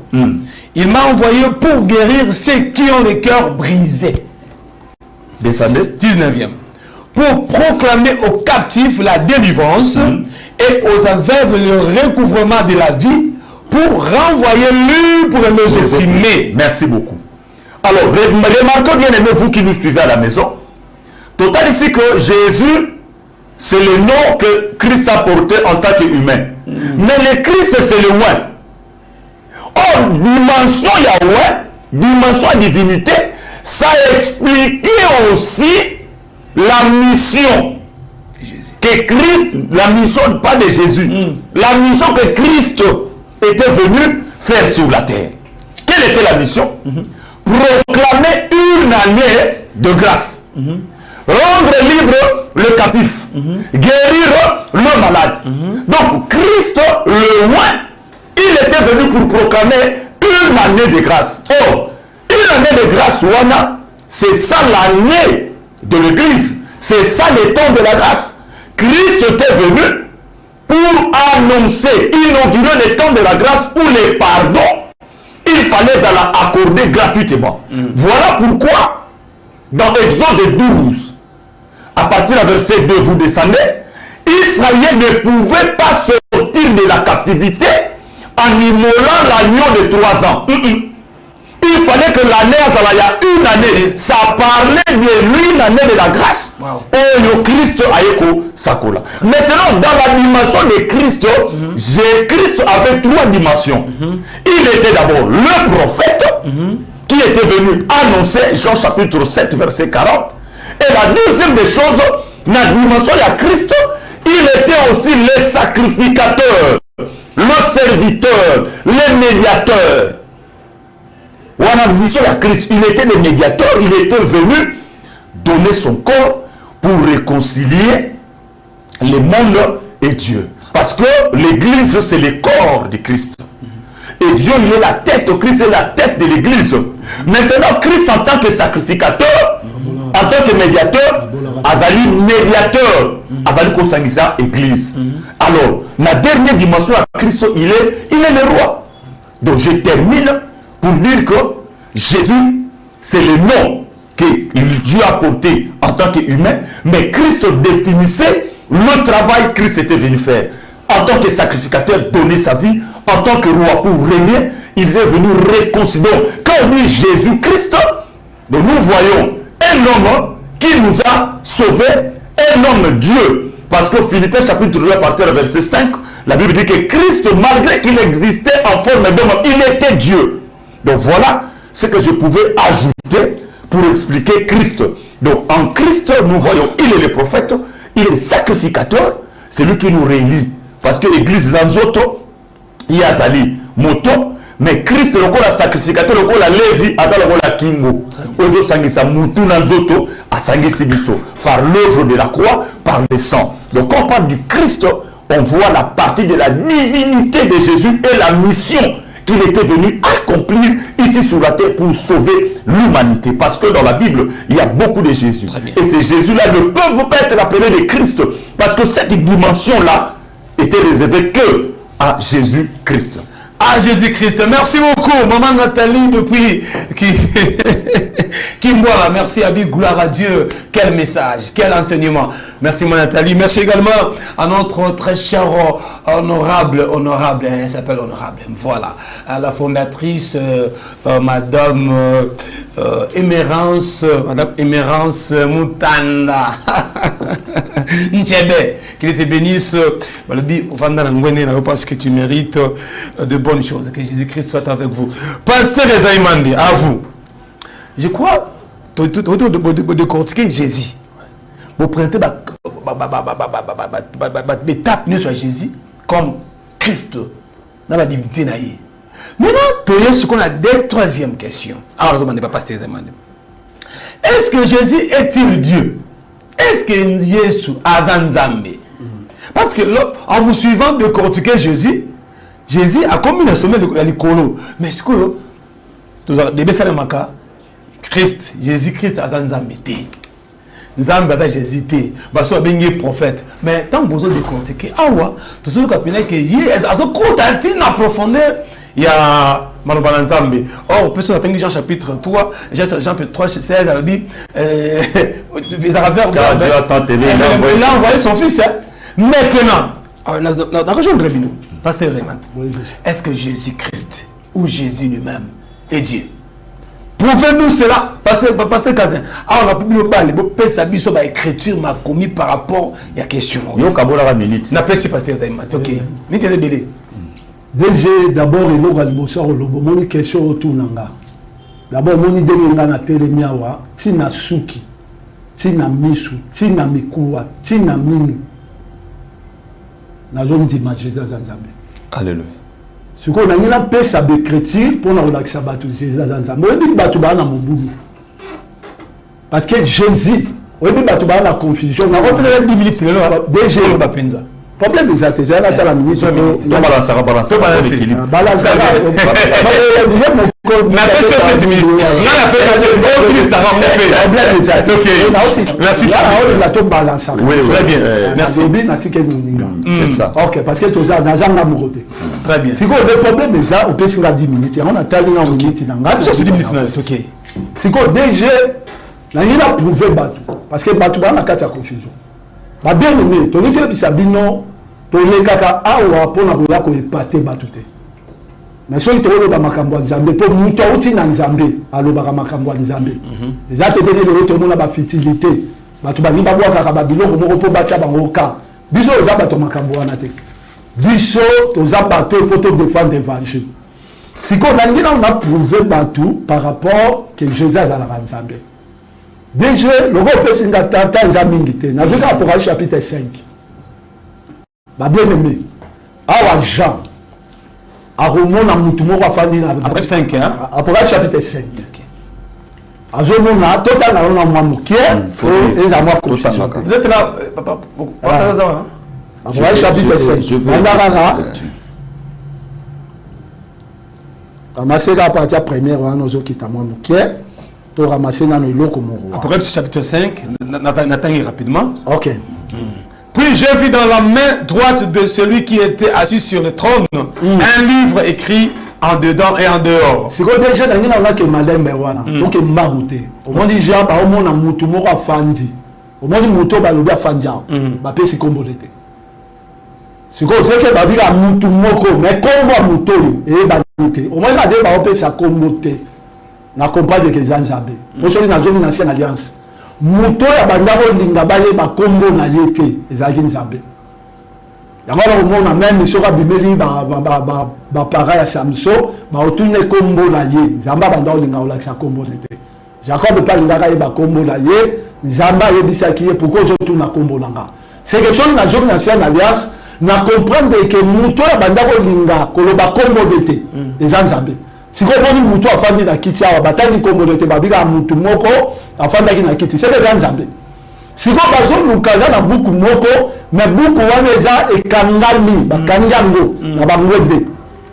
Il m'a envoyé pour guérir ceux qui ont le cœur brisé. Descendez. 19e. Pour proclamer aux captifs la délivrance et aux aveugles le recouvrement de la vie, pour renvoyer libre nos esprits. Merci beaucoup. Alors, remarquez bien aimé vous qui nous suivez à la maison. Total ici que Jésus, c'est le nom que Christ a porté en tant qu'humain. Mais le Christ, c'est le loin. Or, dimension Yahweh, dimension divinité, ça expliquait aussi la mission que Christ, la mission pas de Jésus, la mission que Christ était venu faire sur la terre. Quelle était la mission? Proclamer une année de grâce. Rendre libre le captif. Guérir le malade. Donc Christ, le loin, il était venu pour proclamer une année de grâce. Or, une année de grâce, c'est ça l'année de l'église. C'est ça le temps de la grâce. Christ était venu pour annoncer, inaugurer le temps de la grâce où les pardons, il fallait accorder gratuitement. Voilà pourquoi, dans Exode 12, à partir du verset 2, vous descendez, Israël ne pouvait pas sortir de la captivité en immolant l'agneau de 3 ans. Il fallait que l'année, il y a une année, ça parlait de une année de la grâce. Et le Christ Aeko Sakola. Maintenant, dans la dimension de Christ, Christ avait 3 dimensions. Il était d'abord le prophète qui était venu annoncer, Jean chapitre 7, verset 40. Et la deuxième des choses, la dimension de Christ, il était aussi le sacrificateur, le serviteur, le médiateur. Christ, il était le médiateur, il était venu donner son corps pour réconcilier le monde et Dieu. Parce que l'église, c'est le corps de Christ. Et Dieu, il est la tête, Christ est la tête de l'église. Maintenant, Christ en tant que sacrificateur, en tant que médiateur, Azali médiateur, Azali Kosangisa église. Alors, la dernière dimension à Christ, il est le roi. Donc je termine pour dire que Jésus, c'est le nom que Dieu a porté en tant qu'humain, mais Christ définissait le travail que Christ était venu faire. En tant que sacrificateur, donner sa vie, en tant que roi pour régner, il est venu réconcilier. Quand on dit Jésus-Christ, nous voyons un homme qui nous a sauvés, un homme Dieu. Parce que Philippiens chapitre 2, à partir du verset 5, la Bible dit que Christ, malgré qu'il existait en forme d'homme, il était Dieu. Donc voilà ce que je pouvais ajouter pour expliquer Christ. Donc en Christ, nous voyons, il est le prophète, il est le sacrificateur, c'est lui qui nous réunit. Parce que l'église Zanzoto, il y a Zali, Moto, mais Christ, le rôle sacrificateur, le rôle Lévi, le rôle Kingo. Ozo Sangisa Moutou Nanzoto, à Sangisi Biso, par l'œuvre de la croix, par le sang. Donc quand on parle du Christ, on voit la partie de la divinité de Jésus et la mission qu'il était venu accomplir ici sur la terre pour sauver l'humanité. Parce que dans la Bible, il y a beaucoup de Jésus. Et ces Jésus-là ne peuvent pas être appelés de Christ. Parce que cette dimension-là était réservée que à Jésus-Christ. À Jésus-Christ. Merci beaucoup, maman Nathalie, depuis qui boit là. Merci à Dieu, gloire à Dieu. Quel message, quel enseignement. Merci, maman Nathalie. Merci également à notre très cher honorable, elle s'appelle honorable, voilà, à la fondatrice, madame Émérance Moutanda. Nchebe, qu'il te bénisse. Parce que tu mérites de bonnes choses. Que Jésus-Christ soit avec vous. Pasteur Ezaïmandi, à vous. Je crois, de décortiquer Jésus. Vous présentez l'étape sur Jésus comme Christ dans la divinité. Maintenant, tu as ce qu'on a des troisième question. Alors, je ne pas pasteur Ezaïmandi. Est-ce que Jésus est-il Dieu? Est-ce que Jésus a Zanzambe? Parce que là, en vous suivant de décortiquer Jésus, Jésus a commis le sommet de l'écolo. Mais ce que Christ, Jésus-Christ a Zanzambe. Nzambe a Jésus. Baso a bien prophète. Mais tant que vous avez décortiqué, tout ce que Jésus a en profondeur. Il y a Malobana Nzambe. Or, personne n'a Jean chapitre 3, Jean chapitre 3, 16, à la Bible. Il a envoyé son fils. Maintenant, dans la région de Rébinou, pasteur Zayman, est-ce que Jésus-Christ ou Jésus lui-même est Dieu? Prouvez-nous cela, pasteur Kazin. Alors, on a pu nous parler, mais l'écriture m'a commis par rapport à la question. Yo kabola minute. N'a pas si pasteur Zayman. Ok. Ni t'es belé. Déjà, d'abord, il y a une question autour de ça. D'abord, il y a une question Tina Suki, Tina Misu, Tina Mikuwa, Tina Minu. Nous avons dit Jésus Zanzambe. Alléluia. Ce qu'on a dit, c'est que l'écriture pour nous relaxer Jésus Zanzambe. On dit que parce que Jésus, on dit que la confusion. On a repris 10 minutes. Déjà, on a penza. Problème des athées, là, tu as la minute. On balance. Très bien. Merci. C'est ça. Ok, parce que tu as très bien. Si le problème est ça, on peut se 10 minutes. On a tellement de minutes. C'est 10 minutes. Ok. Si déjà, il a prouvé Batou. Parce que Batou, il y a une confusion. Bien aimé, tu as dit que Sabino, tu as dit que tu as dit mais si tu as dit que tu as dit que tu as dit que tu as dit que tu as fertilité. Tu as dit que tu as dit que tu as dit que l'évangile. Si on a prouvé Batou par rapport que Jésus a Nzambe. Déjà, le roi peut s'ingatata les amingité. Nous avons Apocalypse chapitre 5. Bien aimé. Awa Jean. Aromona Moutumo Rafani. Après 5, hein? Apocalypse chapitre 5. Azomona, total na Mamouké. Et à moi confusion. Vous êtes là, papa. Apocalypse chapitre 5. Mandarara. Ramasser la partie première, on a nos qui t'a Mamouké. Apocalypse chapitre 5, n'atteignez rapidement. Ok. Puis j'ai vu dans la main droite de celui qui était assis sur le trône un livre écrit En dedans et en dehors. Si vous déjà dans une que madame Bewana, donc marouté. Au moins déjà par au moins na mutu moko afandi. Au moins mutu ba lobi afandi. Ba pesi kombo l'été. Si vous dire que ba bika mutu moko mais kombo mutu et ba l'été. Au moins na de ba pesi kombo té. Na comprendre que Jean Zambé. Moi je na zone ancienne alliance. Mutu ya banda ko linga ba ye ba kombo na yete ezaki Nzambe. Yango mona même soka bimeli ba para ya Samso ba otune kombo na ye Nzamba banda olinga olakisa kombo nete Jacob pa linga ka ba kombo na ye Nzamba yebisaki ye pourquoi otuna kombo nanga c'est que son na jour ancienne alliance na comprendre que muto ya banda olinga koloba kombo nete Nzambe siko boni muto afandi na kiti awa batangi kombo nete babika mutu moko afandi na kiti c'est que Nzambe siko bazo lukaza na buku moko mais buku wana eza ekangami bakangango na bangwede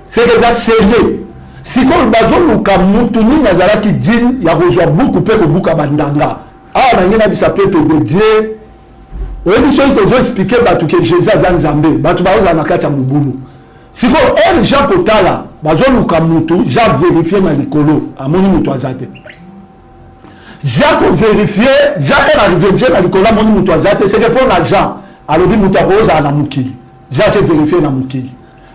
c'est que ça sérieux siko bazo luka mutu ni nazara ki din ya rejoindre buku pe ko buka bandanga ah na ngina bisa peuple de Dieu oyebi so ito zo expliquer batu que Jésus azan Nzambe batu baoza na kati ya mubulu siko el Jean Kotala bazo luka mutu Jean vérifier na likolo amoni mutu azate Jacques vérifié, Jacques a vérifié dans le collant mon mutu azate, c'est que pour l'argent, alors dit mutu rose à la mukili. Jacques vérifié na mukili.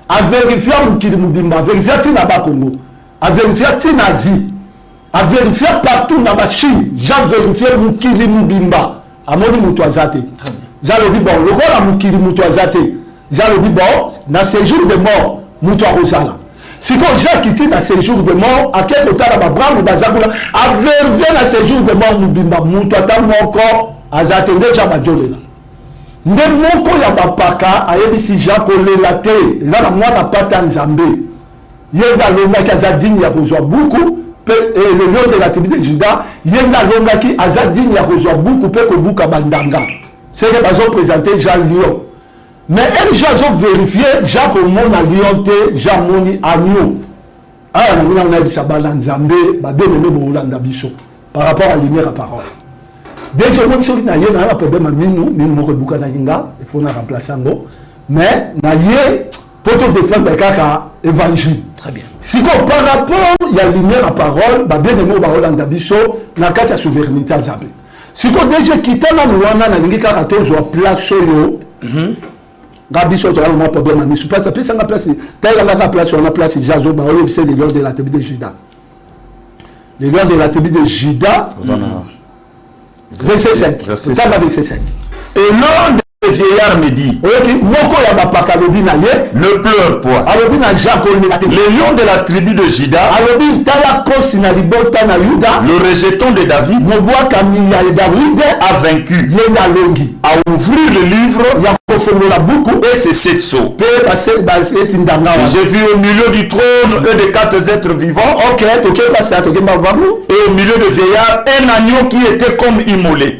A vérifié mukili mubimba, vérifié tina ba Congo. A vérifié tina Asie. A vérifié partout dans la Chine. Jacques vérifié mukili mubimba. A moni mutu azate. Jacques dit bon, le rôle à mukili mutu azate. Jacques dit bon, dans ces jours de mort, mutu rose là. Si quand Jacques quitte dans ces jours de mort, à quel côté la brave bazakula a vérifié dans ces jours de mort mubimba mutu ata moko azatende jaba jolela. Nde moko ya bapaka ayebisi Jacques olela te eza na mwana pata Nzambe. Yenda longa ki azadini ya kozwa buku pe le lion de la tribu de Juda yenda longa ki azadini ya kozwa buku pe ko buka bandanga. C'est que bazo présenter Jean Lion. Mais elle Jacques ont vérifié Jacques au monde à Lyon Jean moni agneau. Ah on a dit ça Nzambe ba bien aimé bolanda biso par rapport à lumière à parole. Déjà moi je na yé na problème minu moko buka na kinga il faut na remplacer ngo mais na yé poto défendre kaka évangile. Très bien. Si par rapport il y a lumière à parole ba bien aimé bolanda biso na kati ya souveraineté Nzambe. Si ko déjà kitana mwana na lingi kaka tozo place yo. Gabiso tu as un problème mais pas ça peut ça place tel la place on a place Jazo ba oyo c'est les lions de la tribu de Juda. Les lions de la tribu de Juda. Verset 5. Ça va verset 5. Et l'un des vieillards me dit, ne pleure point. Les lions de la tribu de Juda, le rejeton de David, a vaincu, a ouvrir le livre et ses 7 sceaux. J'ai vu au milieu du trône et des 4 êtres vivants, et au milieu de vieillards un agneau qui était comme immolé.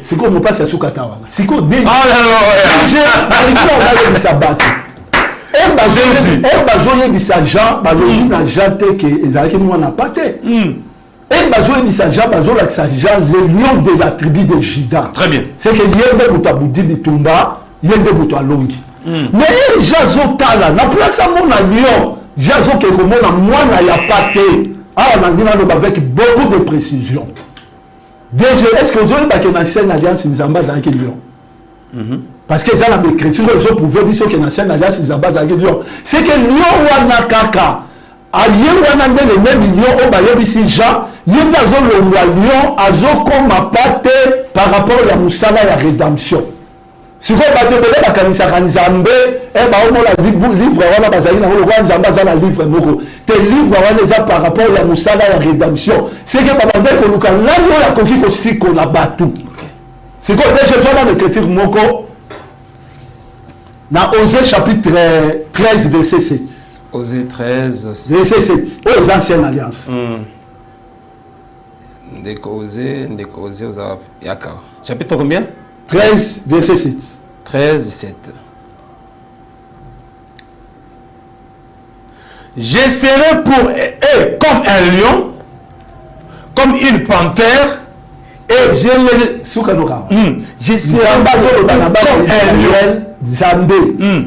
Le lion de la tribu de Juda. Très bien. C'est que Yende Mutaboudi Bitumba, Yende Mutalongi. Mais Jazo Tala, na place à mon lion, Jazo Kekomo, na moi na ya pate. Ah, on a dit avec beaucoup de précision. Déjà, est-ce que vous avez une ancienne alliance Nzamba avec lion? Parce que ça, dans l'écriture, ils ont prouvé que c'est une ancienne alliance Nzamba avec lion. C'est que lion wana kaka. Aye wana nde le même lion au bayebisi Jean, yenda zo le lion azo koma pate par rapport à la musala ya rédemption. Si vous avez un bakanisa Nzambe, et ba omo la livre wana bazali na le roi Nzamba za la livre moko. Te livre wana za par rapport à la musala ya rédemption. C'est que babande ko luka nani ya koki ko siko la batu. C'est quoi déjà dans l'écriture moko na Osée chapitre 13 verset 7. Osée 13 verset 7. Aux anciennes alliances. Osée Yaka. Chapitre combien? 13 verset 7. 13 7. Je serai pour eux comme un lion, comme une panthère, et je les... Soukanoka. Je serai comme un lion, Nzambe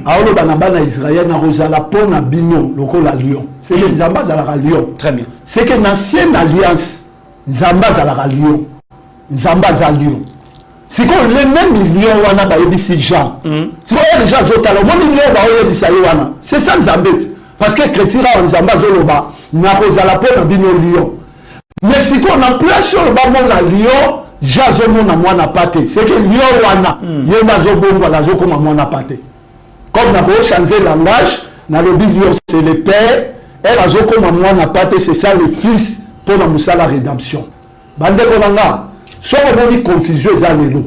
aoloba na bana Israël na rozala pona bino lokola lion. C'est que Nzamba zalaka lion. Très bien. C'est que l'ancienne alliance Nzamba zalaka lion. Nzamba za lion. C'est que les mêmes millions wana ba yebisi Jean. C'est que les gens zotala mo millions ba yebisa wana. C'est ça Nzambe. Parce que chrétien Nzamba zoloba na rozala pona bino lion. Mais si on a place sur le bas la lion Jazo mona mwana pate. C'est que lion wana yenda zo bongo la zo koma mwana pate. Comme na ko changer langage, na lobi lion c'est le père, et la zo koma mwana pate c'est ça le fils pour la musala rédemption. Bande ko nanga, so ko di confusion eza lelo.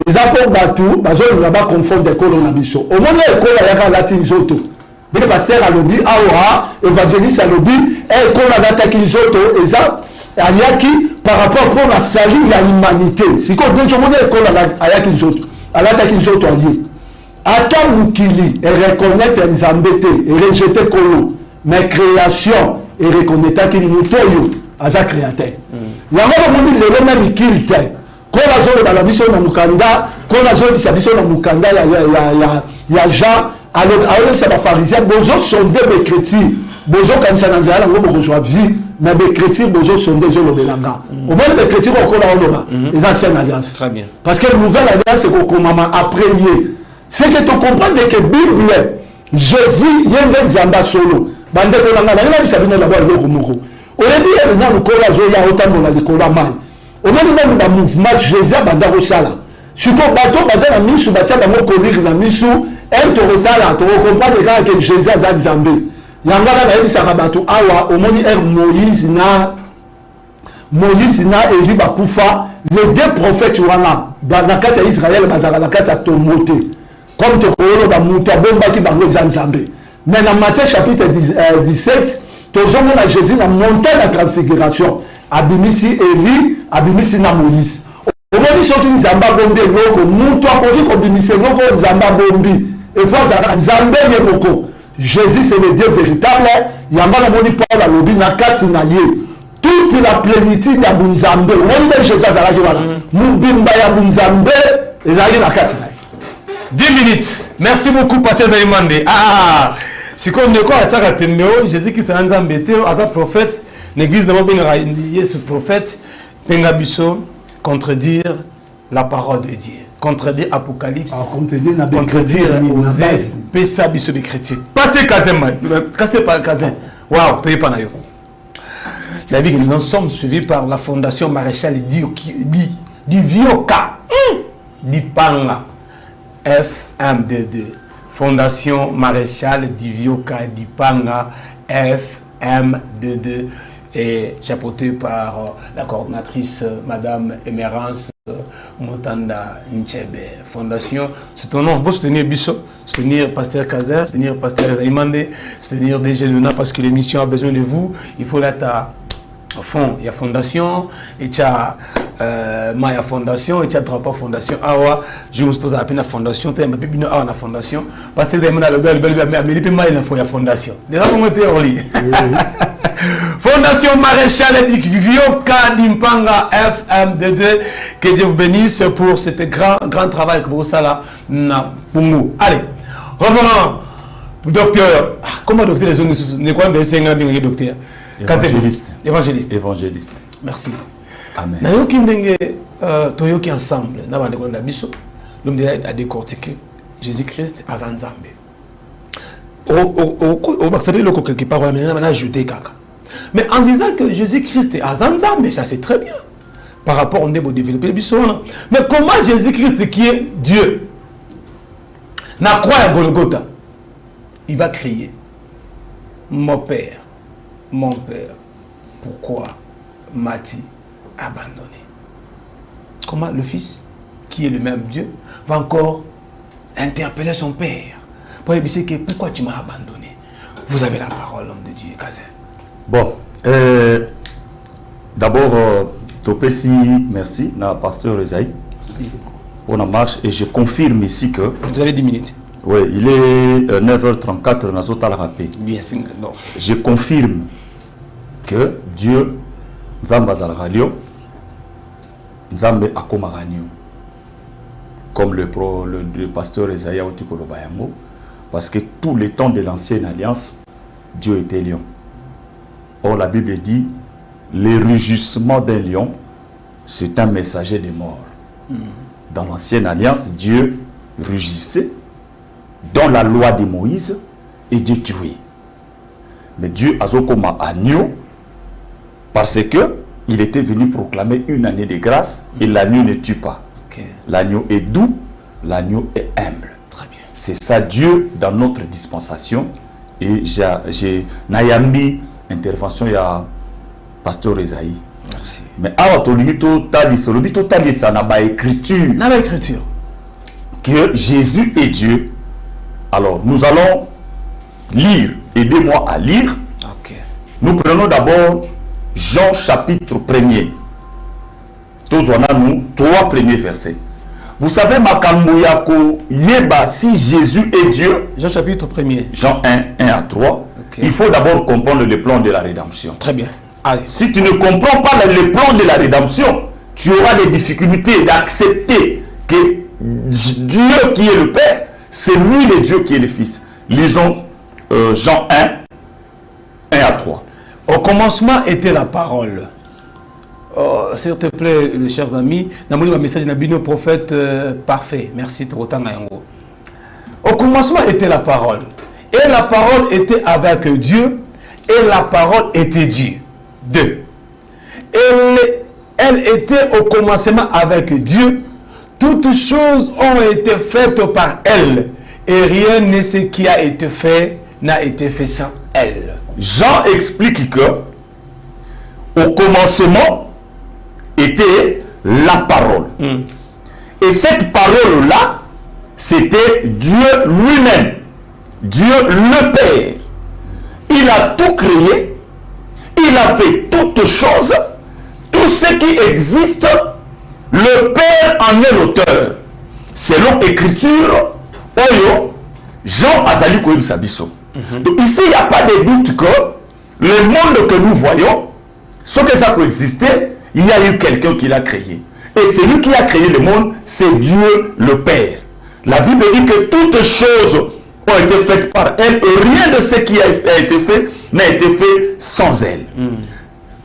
Eza pour batu, bazo nga ba confondre ekolo na biso. Au moins ekolo ya ka latin zoto. Bile pasteur a lobi awa, évangéliste a lobi, ekolo na data zoto eza ayaki par rapport pour la salut de l'humanité. Si qu'on dit que mon école ayaki nzoto, alataki nzoto aye. Attends mukili et reconnaître les embêtés et rejeter kolo, mais création et reconnaître qu'il nous toyo aza créateur. Yango mon dit le même kilte. Quand la zone dans la mission na mukanda, quand la zone sa mission na mukanda ya Jean alors ça va pharisien bozo sont des chrétiens. Bozo kanisa na nzala ngo bokozwa vie. Mais les chrétiens, ils sont déjà au Belanga. Au moins, les chrétiens, ils ont les anciennes alliances. Très bien. Parce que la nouvelle alliance, c'est qu'on a prié. C'est que tu comprends que la Bible, Jésus, il y a un Zamba solo. Bande de la Nana, il y a un Sabine là-bas, il y a un Moko. Au début, il y a un Kola, il y a autant de Kola mal. Au même moment, il y a un mouvement, Jésus, Banda Rosala. Si tu as un bateau, il y a un Missou, il y a un Mokolir, il y a un Missou, un Torotala, tu comprends que Jésus a un Zambé. Yangala na yebisa bato awa omoni Moïse na Eli bakufa les deux prophètes wana na kati ya Israël bazaka na kati ya tomote comme te koyolo ba muta bomba ki bango Nzambe. Mais dans Matthieu chapitre 17 tozomona Jésus na montagne de transfiguration abimisi Eli abimisi na Moïse. Omoni soki Nzamba bombi loko muto akoki ko bimisi loko Nzamba bombi et fois Nzambe yeboko. Jésus c'est le Dieu véritable. Yamba moni Paul a lobi na kati na ye. Toute la plénitude ya Bunzambe. Woni de Jésus azalaki wana. Mubimba ya Bunzambe ezali na kati na ye. 10 minutes. Merci beaucoup pasteur Zaimande. Si on ne quoi ataka tembeo Jésus Christ Nzambe te ata prophète, l'église na mobinga Yesu prophète penga biso contredire la parole de Dieu. Contredire Apocalypse, contredire Osée, Pessa biso des chrétiens. Pasteur Kazema, cassez pas Kazem. Waouh, tu es pas naïf. La vie que nous sommes suivis par la fondation Maréchal du Vioka, du Panga, FMD2. Fondation Maréchal du Vioka, du Panga, FMD2. Et chapeauté par la coordinatrice Madame Emerance Motanda Nchebe. Fondation, c'est ton nom. Vous soutenir Bissot, soutenir Pasteur Kazer, soutenir Pasteur Zaimande, soutenir DG Luna parce que l'émission a besoin de vous. Il faut l'être à fond. Il y a Fondation, et il y a Maya Fondation, et il y a Drapeau Fondation. Awa, je vous souhaite à la Fondation, tu as ma pépine à la Fondation. Parce que Zaimande a le bel, mais il y a Fondation. Déjà, comment est-ce que Fondation Maréchal du Vioka Dimpanga FMD2. Que Dieu vous bénisse pour ce grand travail que vous avez là pour nous. Allez, revenons. Docteur, comment docteur les autres ne quoi de docteur Évangéliste. Évangéliste. Merci. Amen. Nous sommes toyoki ensemble. Nous avons à décortiquer Jésus-Christ à Nzambe. Au Baxabi, quelque part, on a ajouté caca. Mais en disant que Jésus-Christ est à Nzambe, ça c'est très bien. Par rapport au niveau développé. Mais comment Jésus-Christ qui est Dieu n'a croix à Golgotha, il va crier, mon Père, pourquoi m'as-tu abandonné? Comment le Fils, qui est le même Dieu, va encore interpeller son Père pour lui dire que pourquoi tu m'as abandonné? Vous avez la parole, l'homme de Dieu, Kazem. Bon, d'abord, Topesi, merci, na pasteur Esaïe, pour la marche, et je confirme ici que... Vous avez 10 minutes. Oui, il est 9h34, na zota la rapé. Bien sûr, non. Je confirme que Dieu, Nzamba Zalralio, Nzambe Akoma Ranio. comme le pasteur Esaïa Otikolobayango, parce que tous les temps de l'ancienne alliance, Dieu était lion. Or, la Bible dit, le rugissement d'un lion, c'est un messager des morts. Dans l'ancienne alliance, Dieu rugissait dans la loi de Moïse et Dieu tuait. Mais Dieu a comme agneau parce que il était venu proclamer une année de grâce et l'agneau ne tue pas. L'agneau est doux, l'agneau est humble. Très bien. C'est ça Dieu dans notre dispensation. Et j'ai Nayambi intervention il y a pasteur Esaïe. Merci. Mais avant tout ça n'a pas écriture. N'a pas écriture. Que Jésus est Dieu. Alors nous allons lire. Aidez-moi à lire. Ok. Nous prenons d'abord Jean chapitre 1er. Tous on a nous 3 premiers versets. Vous savez makambo yako yeba si Jésus est Dieu. Jean chapitre 1er. Jean 1 à 3. Okay. Il faut d'abord comprendre le plan de la rédemption. Très bien. Allez. Si tu ne comprends pas le plan de la rédemption, tu auras des difficultés d'accepter que Dieu qui est le Père, c'est lui le Dieu qui est le Fils. Lisons Jean 1 à 3. Au commencement était la parole. Oh, s'il te plaît, les chers amis, dans mon message, Nabino prophète parfait. Merci trop. Au commencement était la parole. Et la parole était avec Dieu. Et la parole était Dieu. 2. Elle était au commencement avec Dieu. Toutes choses ont été faites par elle. Et rien de ce qui a été fait n'a été fait sans elle. Jean explique que au commencement était la parole. Et cette parole-là, c'était Dieu lui-même. Dieu le Père. Il a tout créé. Il a fait toutes choses. Tout ce qui existe, le Père en est l'auteur. Selon l'écriture, Oyo, Jean Azali Koyim Sabiso. Donc ici, il n'y a pas de doute que le monde que nous voyons, ce que ça peut exister, il y a eu quelqu'un qui l'a créé. Et celui qui a créé le monde, c'est Dieu le Père. La Bible dit que toutes choses ont été faites par elle et rien de ce qui a été fait n'a été fait sans elle.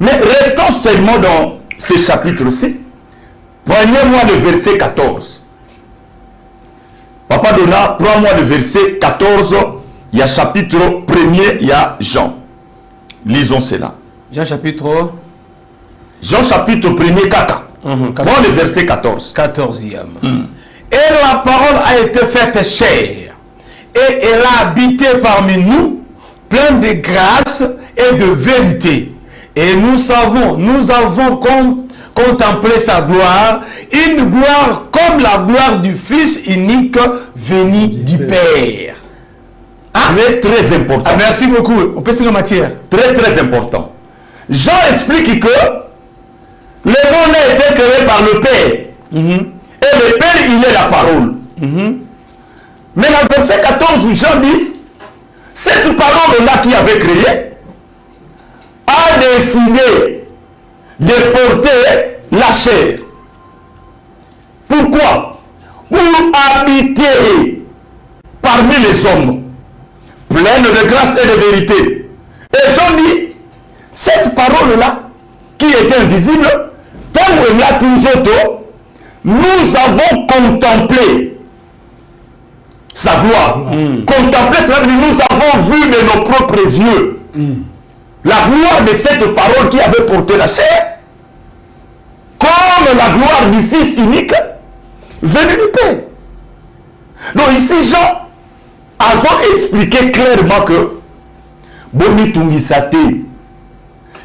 Mais restons seulement dans ce chapitre-ci. Prenez-moi le verset 14. Papa Donna, prends-moi le verset 14. Il y a chapitre 1er, il y a Jean. Lisons cela. Jean chapitre 1er, Kaka. Prends le verset 14. 14e. Et la parole a été faite chair. Et elle a habité parmi nous, pleine de grâce et de vérité. Et nous avons contemplé sa gloire, une gloire comme la gloire du Fils unique venu du Père. Très important. Merci beaucoup. On peut se matière. Très important. Jean explique que le monde a été créé par le Père. Et le Père, il est la parole. Mais dans le verset 14, Jean dit, cette parole-là qui avait créé a décidé de porter la chair. Pourquoi? Pour habiter parmi les hommes, pleine de grâce et de vérité. Et Jean dit, cette parole-là, qui est invisible, nous avons contemplé sa gloire. Contempler, cela veut dire nous avons vu de nos propres yeux la gloire de cette parole qui avait porté la chair, comme la gloire du Fils unique venu du Père. Donc ici, Jean a expliqué clairement que Boni Tungisate,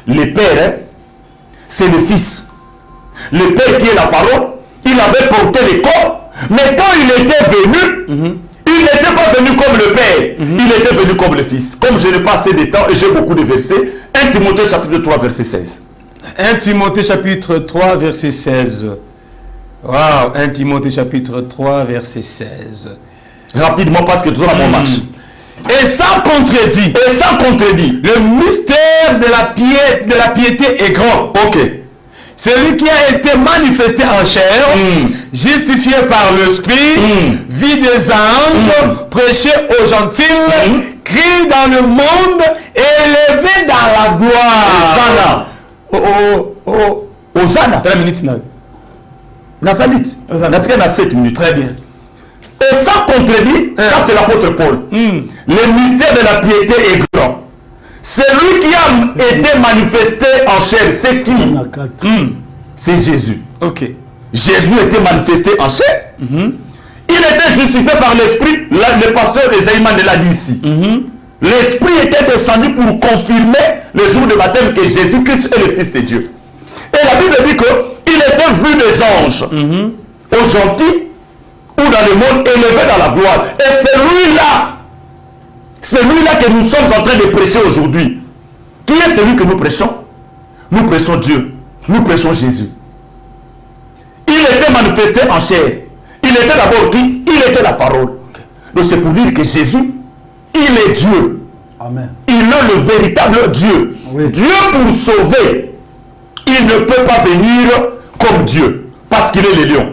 le Père, c'est le Fils. Le Père qui est la parole, il avait porté le corps, mais quand il était venu, il n'était pas venu comme le Père, il était venu comme le Fils. Comme je n'ai pas assez de temps et j'ai beaucoup de versets, 1 Timothée chapitre 3 verset 16. 1 Timothée chapitre 3 verset 16. Waouh, 1 Timothée chapitre 3 verset 16. Rapidement parce que tout ça mon marche. Et sans contredit. Et sans contredit. Le mystère de la piété est grand. Ok. celui qui a été manifesté en chair, justifié par l'Esprit, vu des anges, prêché aux gentils, crie dans le monde, élevé dans la gloire. Hosanna. 3 minutes. Nazalit. Nazalit. 7 minutes. Très bien. Et ça contredit, ça c'est l'apôtre Paul. Le mystère de la piété est grand. Celui qui a été manifesté en chair, c'est qui? C'est Jésus. Ok. Jésus était manifesté en chair. Il était justifié par l'Esprit. Le pasteur Esaïman l'a dit ici. L'Esprit était descendu pour confirmer le jour de baptême que Jésus-Christ est le Fils de Dieu. Et la Bible dit qu'il était vu des anges, aux gentils, ou dans le monde, élevé dans la gloire. Et c'est lui-là que nous sommes en train de prêcher aujourd'hui. Qui est celui que nous prêchons? Nous prêchons Dieu. Nous prêchons Jésus. Il était manifesté en chair. Il était d'abord qui? Il était la parole. Donc c'est pour dire que Jésus, il est Dieu. Amen. Il est le véritable Dieu. Oui. Dieu pour sauver, il ne peut pas venir comme Dieu. Parce qu'il est le lion.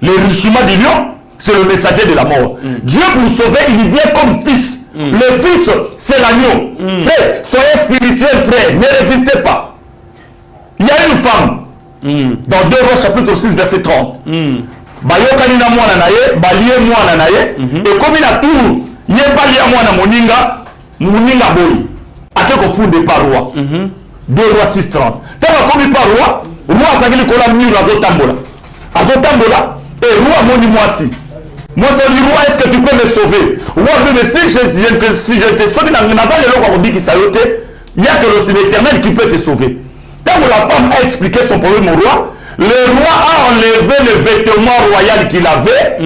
Le rugissement du lion, c'est le messager de la mort. Dieu pour sauver, il vient comme fils. Le fils, c'est l'agneau. Frère, soyez spirituel, frère. Ne résistez pas. Il y a une femme. Dans 2 Rois chapitre 6 verset 30. Bayokani na mwana na ye, balie mwana na ye, et comme il a tout, ye balie mwana moninga boy. Akeko funde par roi. 2 Rois 6 30. Tama komi par roi, roi sangili kola mur azotambola. Azotambola, et roi moni moisi. Moi c'est le roi, est-ce que tu peux me sauver? Roi mais si je te sauve dans le roi qui sayote, il n'y a que l'Éternel qui peut te sauver. Quand la femme a expliqué son problème au roi, le roi a enlevé le vêtement royal qu'il avait,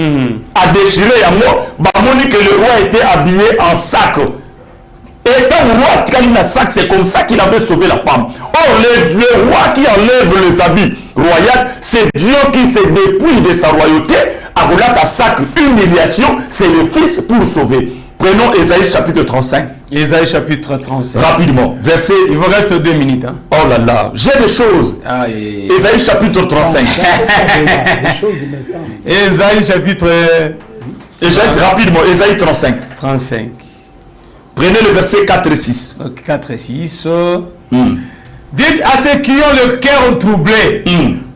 a déchiré à moi, Bamoni que le roi était habillé en sac. Et quand le roi a tiré un sac, c'est comme ça qu'il avait sauvé la femme. Or, le roi qui enlève les habits royaux, c'est Dieu qui se dépouille de sa royauté, a roulé à sac, humiliation, c'est le Fils pour sauver. Prenons Ésaïe chapitre 35. Ésaïe chapitre 35. Rapidement. Verset. Il vous reste 2 minutes. Hein? Oh là là. J'ai des choses. Ésaïe chapitre 35. Ésaïe chapitre. Rapidement. Ésaïe 35. 35. Prenez le verset 4 et 6. 4 et 6. Dites à ceux qui ont le cœur troublé.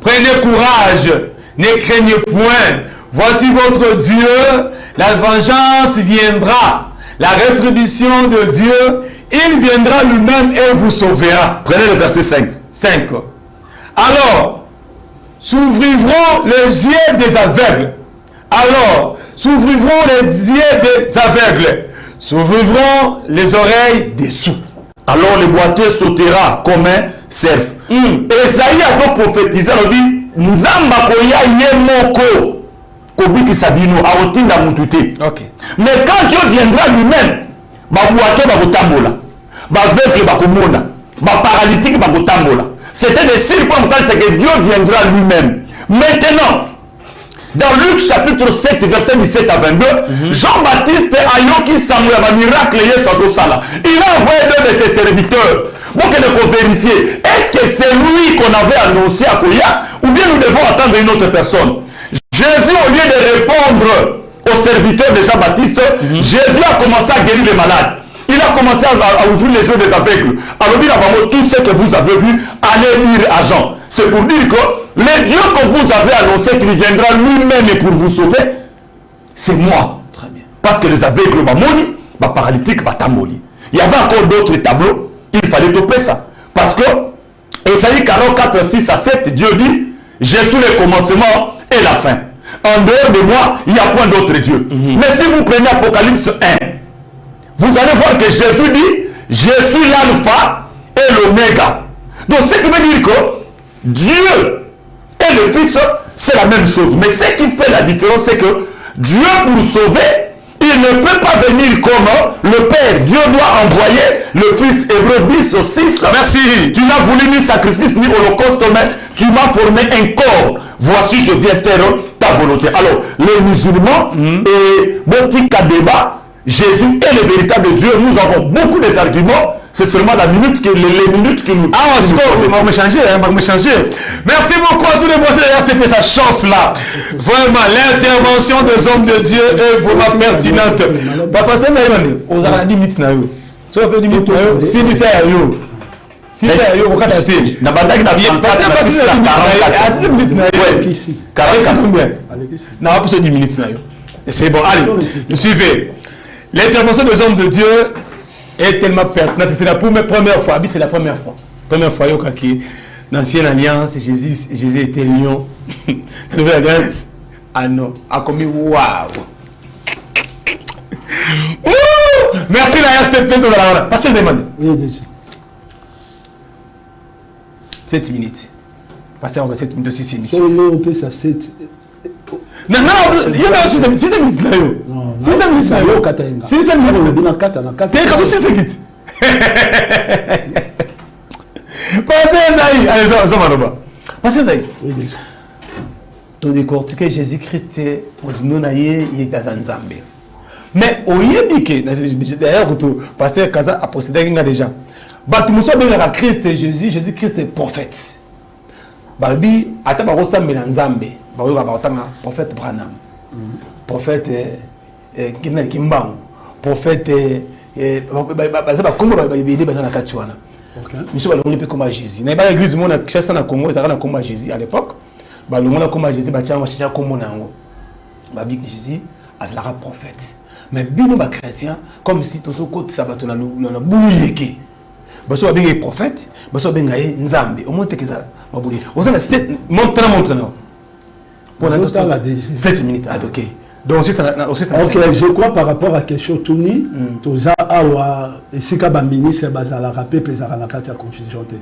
Prenez courage. Ne craignez point. Voici votre Dieu. La vengeance viendra. La rétribution de Dieu, il viendra lui-même et vous sauvera. Prenez le verset 5. Alors, s'ouvriront les yeux des aveugles. Alors, s'ouvriront les yeux des aveugles. S'ouvriront les oreilles des sourds. Alors le boiteux sautera comme un cerf. Esaïe a prophétisé, il dit, Nzamba koya yemoko. Kobiki sabino aotinda mutute. Mais quand Dieu viendra lui-même, babuato bakotambola, baveugle bakomona, paralytique bakotambola. C'était des circonstances que Dieu viendra lui-même. Maintenant, dans Luc chapitre 7 verset 17 à 22, Jean-Baptiste a yoki Samuel un miracle sala. Il a envoyé 2 de ses serviteurs pour que nous vérifier est-ce que c'est lui qu'on avait annoncé à Koya ou bien nous devons attendre une autre personne. Jésus, au lieu de répondre aux serviteurs de Jean-Baptiste, Jésus a commencé à guérir les malades. Il a commencé à ouvrir les yeux des aveugles. Alors, il a dit, tout ce que vous avez vu, allez lire à Jean. C'est pour dire que le Dieu que vous avez annoncé qu'il viendra lui-même pour vous sauver, c'est moi. Très bien. Parce que les aveugles, moni, paralytiques, tamoli. Il y avait encore d'autres tableaux, il fallait toper ça. Parce que, Ésaïe 44, 6 à 7, Dieu dit, je suis le commencement et la fin. En dehors de moi, il n'y a point d'autre Dieu. Mais si vous prenez Apocalypse 1, vous allez voir que Jésus dit, je suis l'alpha et l'oméga. Donc ce qui veut dire que Dieu et le Fils, c'est la même chose. Mais ce qui fait la différence, c'est que Dieu, pour sauver, il ne peut pas venir comme le Père. Dieu doit envoyer le Fils. Hébreux 10 au 6. Merci. Tu n'as voulu ni sacrifice ni holocauste, mais tu m'as formé un corps. Voici, je viens faire ta volonté. Alors, les musulmans et Botika débat, Jésus est le véritable Dieu. Nous avons beaucoup d'arguments C'est seulement la minute les minutes que nous... Ah, on va me changer, Merci beaucoup à tous les mois de RTP, ça chauffe là. Vraiment, l'intervention des hommes de Dieu est vraiment pertinente. Papa, on a 10 minutes. Si on fait 10 minutes, si on dit si on va acheter. Na bandaki na bien pas à 6 minutes. Ici. 40 combien? Non, on peut 10 minutes. C'est bon, allez, suivez. L'intervention des hommes de Dieu est tellement pertinente. C'est la première fois. C'est la première fois. Première fois, dans l'ancienne alliance, Jésus était lion. La nouvelle alliance, ah non, a commis waouh. Merci la RTP de la hora. Passez les mains. Oui, déjà. 7 minutes. Passez en 7 minutes aussi, c'est une So, yo, on ça 7. Non, il y a 6 minutes là. 6 minutes là. 6 minutes là. 4 minutes. Passez Zaï. Allez, Zomanoba. Passez Zaï. Oui, déjà. Tu décortiques Jésus-Christ pour nous naïe et Gazanzambe. Mais au Yébique, d'ailleurs, pasteur Kaza a procédé déjà. Batumuso benga Christ Jésus-Christ est prophète. Balbi ata ba rosambela nzambe ba yoka ba otanga prophète Branham. Prophète Kinel Kimbangu. Prophète ba kombo ba bébé bazana katiwana. OK. Monsieur ba longi pe comme Jésus. Na ba église mona Kinshasa na Congo ezaka na comme Jésus à l'époque. Ba longi comme Jésus ba tianga chicha kombo nango. Ba bi Jésus azalaka prophète. Mais bino ba chrétien comme si toso côté sabato na buluyeke. Baso benga prophète, baso benga nzambe. Au moins tekeza mabuli. Osana 7 montre na. Pour la 7 minutes à OK. Donc aussi ça OK, je crois par rapport à quelque chose Tony, toza awa esika ba ministre bazala rapé pesaka na kati ya confusion te.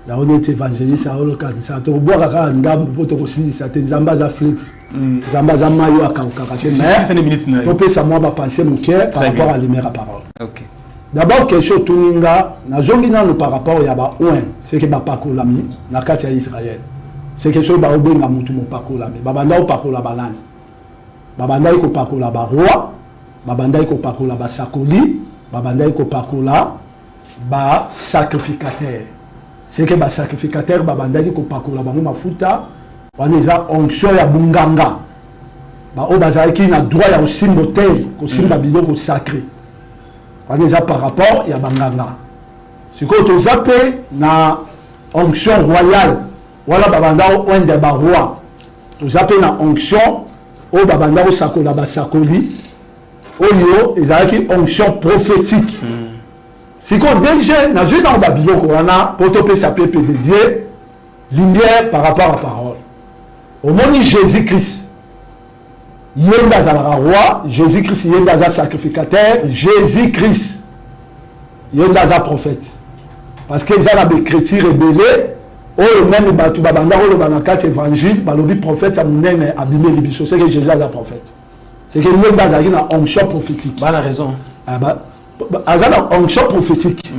Ya on est évangéliste à lo kanisa to boira ka ndambo poto ko sinisa te nzamba za flip. Nzamba za mayo akauka ka te. Mais 7 minutes na. To pesa moi ba penser mon cœur par rapport à l'immédiat parole. OK. D'abord quelque chose Tuninga na zongi na par rapport ya ba oin, c'est que ba pakolami na kati ya Israël. C'est quelque chose ba obenga mutu mo pakolami. Ba banda o pakola banani. Babanda iko pakola ba roi, babanda iko pakola ba sakoli, babanda iko pakola ba sacrificateur. C'est que ba sacrificateur babanda iko pakola ba mafuta, waneza onction ya bunganga. Ba o bazaki na droit ya osimbo te, ko simba biloko sacré. Waneza par rapport ya banganga. Siko to zape na onction royale, wala babanda o ende ba roi. To zape na onction o babanda o sakola ba sakoli oyo ezalaki onction prophétique. Siko déjà na jeu dans babiloko wana poto pe sa pepe de Dieu lumière par rapport à parole. Au moni Jésus-Christ yenda za roi, Jésus-Christ yenda za sacrificateur, Jésus-Christ yenda za prophète. Parce que ça la écriture rebelle oh même batu babanda oh le banakati évangile balobi prophète a munene abimé libiso c'est que Jésus est prophète c'est que il y a une onction prophétique bah la raison azana onction prophétique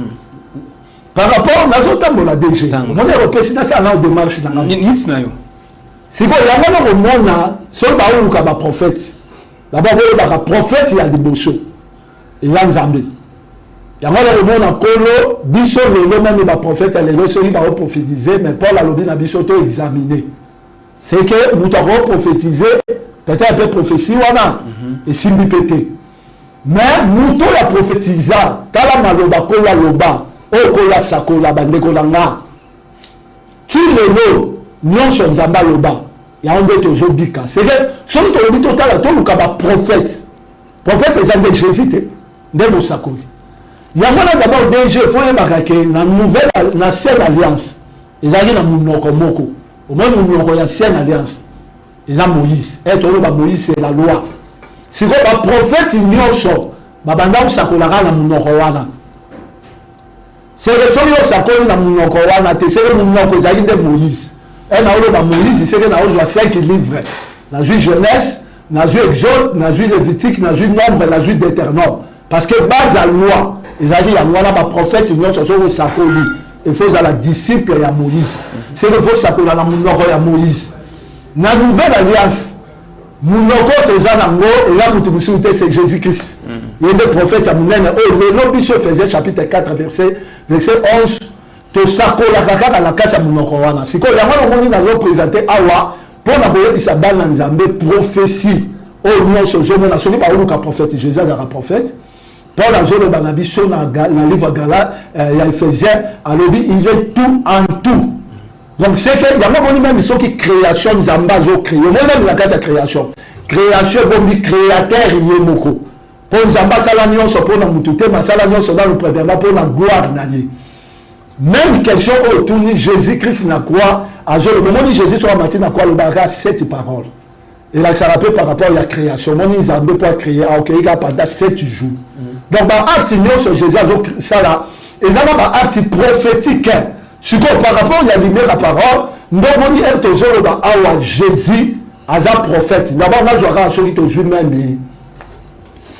par rapport à l'autre la DG mon européen c'est ça là démarche dans nit na yo c'est quoi il y a un moment sur ba ou ka ba prophète d'abord ba prophète il y a des bosso il y a nzambe. Il y a un kolo, biso lelo même les prophètes lelo ceux qui vont prophétiser mais Paul a lobby na biso to examiner. C'est que nous avons prophétisé peut-être un peu prophétie wana et simbi pété. Mais nous to la prophétisa kala maloba ko la loba o ko la sakola bande ko langa. Ti lelo nyonso nzamba loba ya onde to zobika. C'est que son to lobi total to luka ba prophète. Prophète ezande Jésus te ndemo sakoli. Il y a d'abord DG, il faut que la nouvelle, l'ancienne alliance, ils arrivent dans mon moko. Au moins, nous avons l'ancienne alliance. Ils ont Moïse. Et tout le monde, Moïse, c'est la loi. Si vous avez un prophète, il n'y a pas babanda usakolara na munoko wana. C'est le fait que sakoli na munoko wana, c'est le munoko zaki de Moïse. Et na olo ba Moïse, c'est que na olo 5 livres. Na ju Genèse, na ju Exode, na ju Lévitique, na ju Nombre, na ju Deutéronome. Parce que base à loi, ils ont dit il y a un prophète, il y a un sakoli. Il faut la disciple de Moïse. C'est le faux sakoli, la munoko ya Moïse. La nouvelle alliance, Mounoko Tozanango, et là, Moutoumousouté, c'est Jésus-Christ. Il y a des prophètes à Mounène. Oh, le nom Bissou faisait chapitre 4, verset 11. Tosako la kaka la kacha Mounoko wana. Si quoi, il y a un moment où présenté Awa, pour la voyer Isabelle Nzambe, prophétie. Oh, nous sommes on a sonné par un prophète, Jésus est un prophète. Paul a joué dans la vision dans le livre Galates, il y a Ephésiens, alors il est tout en tout. Donc c'est qu'il y a un moment même qui création Zambazo créé. Moi même la carte de création. Création bon créateur yemoko. Pour Zamba salanion so pour na mutute, ma salanion so dans le premièrement pour la gloire nani. Même question autour de Jésus-Christ na quoi, à le moment où Jésus soit matin na quoi le baga cette parole. Et là, ça rappelle par rapport à la création. Mon Isabelle peut créer à OK, pendant 7 jours. Donc, par acte sur Jésus, ça là, et ça va par acte prophétique. Ce qu'on par rapport à la lumière à parole, nous avons dit que Jésus, as un prophète. D'abord, on a joué à celui qui est même.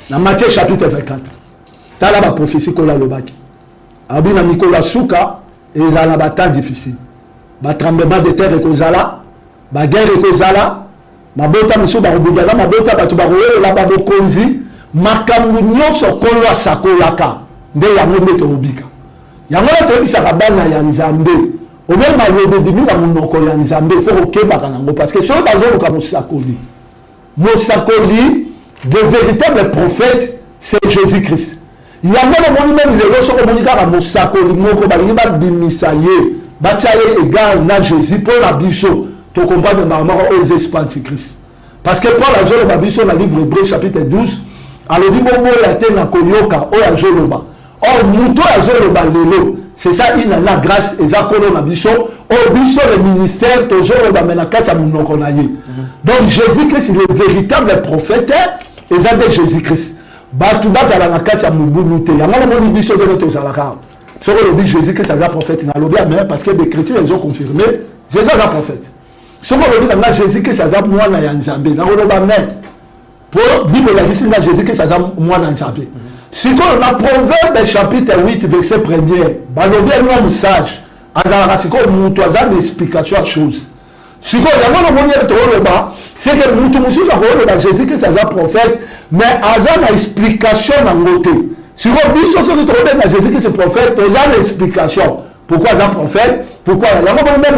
Dans Matthieu chapitre 24, tu as la prophétie qu'on a le bac. Abina Nicolas Souka, et ils ont un bataille difficile. Le tremblement de terre et Kozala, la guerre et Kozala. Mabota miso barubugala mabota batu baroye la babokonzi makambu nyonso kolwa sakolaka nde yango nde tobika yango to bisa kabana ya Nzambe obe malobe bimina munoko ya Nzambe faut okebaka nango parce que ceux bazo ka mosakoli de véritables prophètes c'est Jésus-Christ yango le moni même le so ko monika ka mosakoli moko balingi ba bimisaye batiaye égal na Jésus pour la biso. Tu comprends normalement aux esprits antichrist. Parce que Paul a joué le Bible sur le livre Hébreu chapitre 12. Alors, il dit la terre na koyoka o a joué le bas. Or, muto a joué le bas lelo. C'est ça, il a la grâce et ça qu'on a biso. Au biso le ministère, tu joué le bas mais na kacha munoko na ye. Donc, Jésus-Christ, il est le véritable prophète et ça de Jésus-Christ. Batu bas à la kacha mubulute. Il y a un moment où biso de l'autre à la carte. Sur le dit Jésus-Christ, c'est un prophète. Il a l'objet mais parce que les chrétiens, ils ont confirmé. Jésus est un prophète. Ce qu'on veut dire dans Jésus-Christ, c'est un moine à Nzambe. Dans le Bible, pour Bible, la Jésus-Christ, c'est un moine à Nzambe. Si on a Proverbe chapitre 8, verset 1er, Balobi est un sage. Azara, si on montre une explication à chose. Si on a un moyen de c'est que nous Jésus-Christ, c'est un prophète, mais Azara a une explication dans le côté. Si on dit que Jésus-Christ, c'est un prophète, on a une explication. Pourquoi un prophète? Pourquoi il y a un même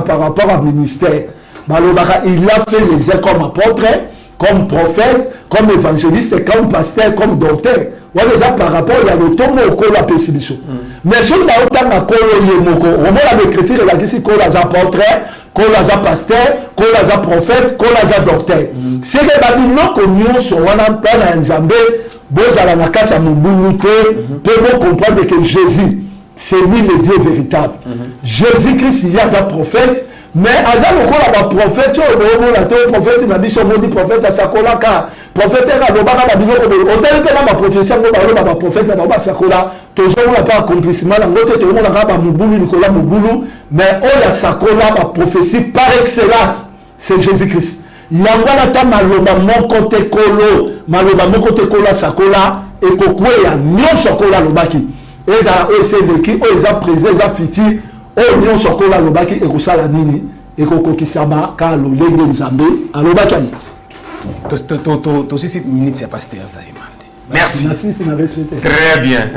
par rapport au ministère. Il a fait les airs comme apôtre, comme prophète, comme évangéliste, comme pasteur, comme docteur. Voilà par rapport à le tomo au la persécution. Mais si on a autant de colo, on a l'écriture il a dit qu'on a apôtre, qu'on a pasteur, qu'on a prophète, qu'on a docteur. C'est que Babylone qu'on sur un plan à Nzambe, bon à la carte à Mubuluté, peut comprendre que Jésus. C'est lui le Dieu véritable. Jésus-Christ, il y a un prophète, mais Azar le prophète, le prophète, il a dit son nom dit prophète à Sakola, car prophète est là, hôtel que la prophétie, le prophète à Sakola, toujours on n'a pas accomplissement, l'autre, tout le monde a Mouboulou, Nicolas Mouboulou, mais on a Sakola, la prophétie par excellence, c'est Jésus-Christ. Il y a un temps, maloba mon côté colo, Sakola, et Kokoué, il y a Nyon Sakola, le baki. Et ça c'est qui ils ont présé ils ont fiti au nion sokola lobaki et kosala nini et kokokisama ka lo lenge Nzambe alobaki to 6 minutes c'est pasteur Zaïman. Merci. Merci, c'est ma respecté. Très bien.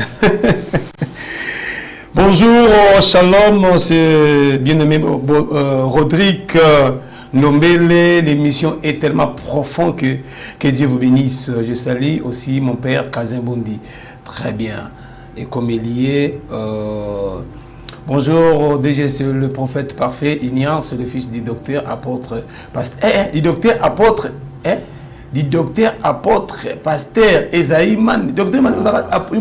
Bonjour, shalom, c'est bien-aimé Rodrigue Nombele. L'émission est tellement profonde que Dieu vous bénisse. Je salue aussi mon père Kazin Bondi. Très bien. Et comme il y est, bonjour DG, c'est le prophète parfait, Ignace, le fils du docteur apôtre, pasteur, du docteur apôtre, du docteur apôtre, pasteur, Esaïe Man, docteur Man, apôtre,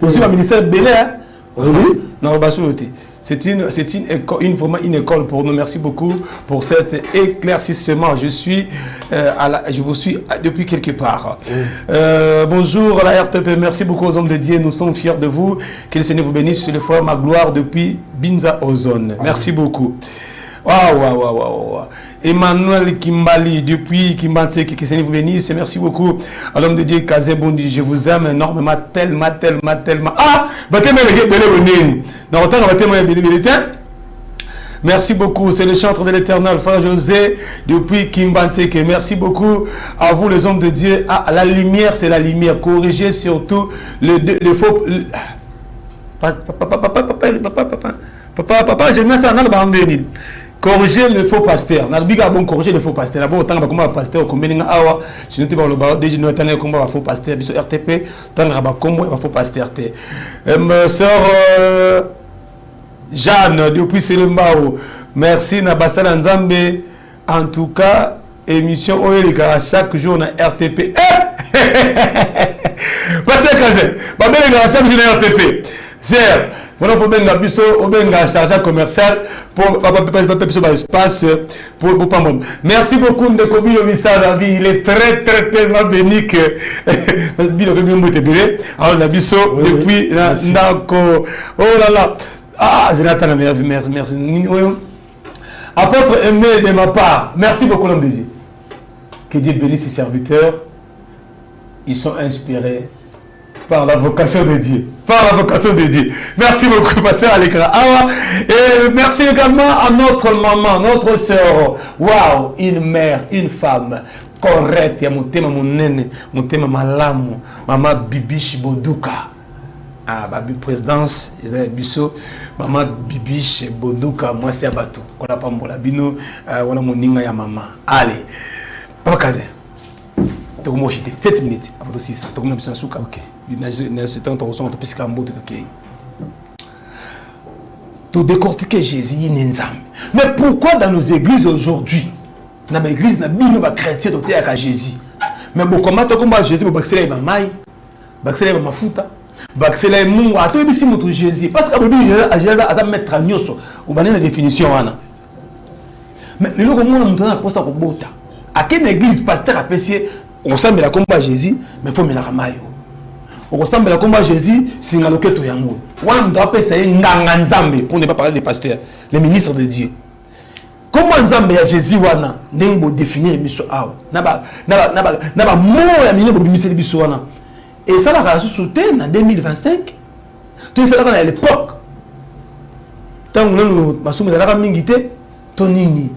aussi le ministère Bénin. Oui. Non, c'est une école pour nous. Merci beaucoup pour cet éclaircissement. Je vous suis depuis quelque part. Bonjour la RTP, merci beaucoup aux hommes de Dieu. Nous sommes fiers de vous. Que le Seigneur vous bénisse sur le foyer Ma Gloire depuis Binza Ozone. Merci beaucoup. Waouh. Emmanuel Kimbali depuis Kimbanse, que le Seigneur vous bénisse. Merci beaucoup à l'homme de Dieu Kazé Bondi. Je vous aime énormément, tellement. Ah, Merci beaucoup. C'est le chantre de l'Éternel, frère José, depuis Kimbanseke. Merci beaucoup à vous, les hommes de Dieu. Ah, la lumière, c'est la lumière. Corrigez surtout le faux... Papa, je mets ça dans le bandini. Corriger le faux pasteur. N'a bon corriger le faux pasteur. D'abord, tant que comme pasteur, comme il awa, si nous t'avons le bas, déjà nous attendons comme faux pasteur, biso RTP, tant que comme faux pasteur. Sœur Jeanne, depuis Selembao, merci Nabasala Nzambe. En tout cas, émission Oelika chaque jour na RTP. Pasteur Kazé, chaque jour na RTP. C'est voilà, faut bien biso au benga chargé commercial pour espace pour pas bon. Merci beaucoup de Kobilo Missa la vie, il est très tellement béni que bilo bien moté belé. Alors la biso depuis Nako. Oh là là. Ah, Jonathan, merci. Apôtre aimé de ma part, merci beaucoup l'homme de Dieu. Que Dieu bénisse ses serviteurs. Ils sont inspirés par la vocation de Dieu. Par la vocation de Dieu. Merci beaucoup, pasteur Alekra. Et merci également à notre maman, notre soeur. Waouh, une mère, une femme correcte. Il y a mon thème, mon nene, mon thème, malamu, maman Bibiche Boduka. Ah, babi présidence, ils ont biso, maman Bibiche Boduka, moi c'est Abatou. On a pas mon bino, on a mon ninga ya maman. Allez, Papa Kazé. 7 minutes avant de 6 ok. Tout décortiquer Jésus Nenzam. Mais pourquoi dans nos églises aujourd'hui, dans l'église na bino ba chrétien doté à Jésus. Mais bon comment to comme Jésus ba accélérer ma maille, ba accélérer ma futa, ba accélérer mu a to bisi moto Jésus parce que Jésus a mettre nyoso ou banana définition wana. Mais le logo mon moto na posta ko bota. À quelle église pasteur a pessier on ressemble à combat Jésus, mais il faut me la ramayer. On ressemble à combat Jésus, c'est un loquet tout yango. On doit appeler ça un nzambe pour ne pas parler des pasteurs, les ministres de Dieu. Comment nzambe ya Jésus wana n'imbo définir biso awa. Naba mo ya minebo bimiseli biso wana. Et ça la soutenu en 2025. Tout ça à l'époque. Tant nous masumu na la mingité tonini.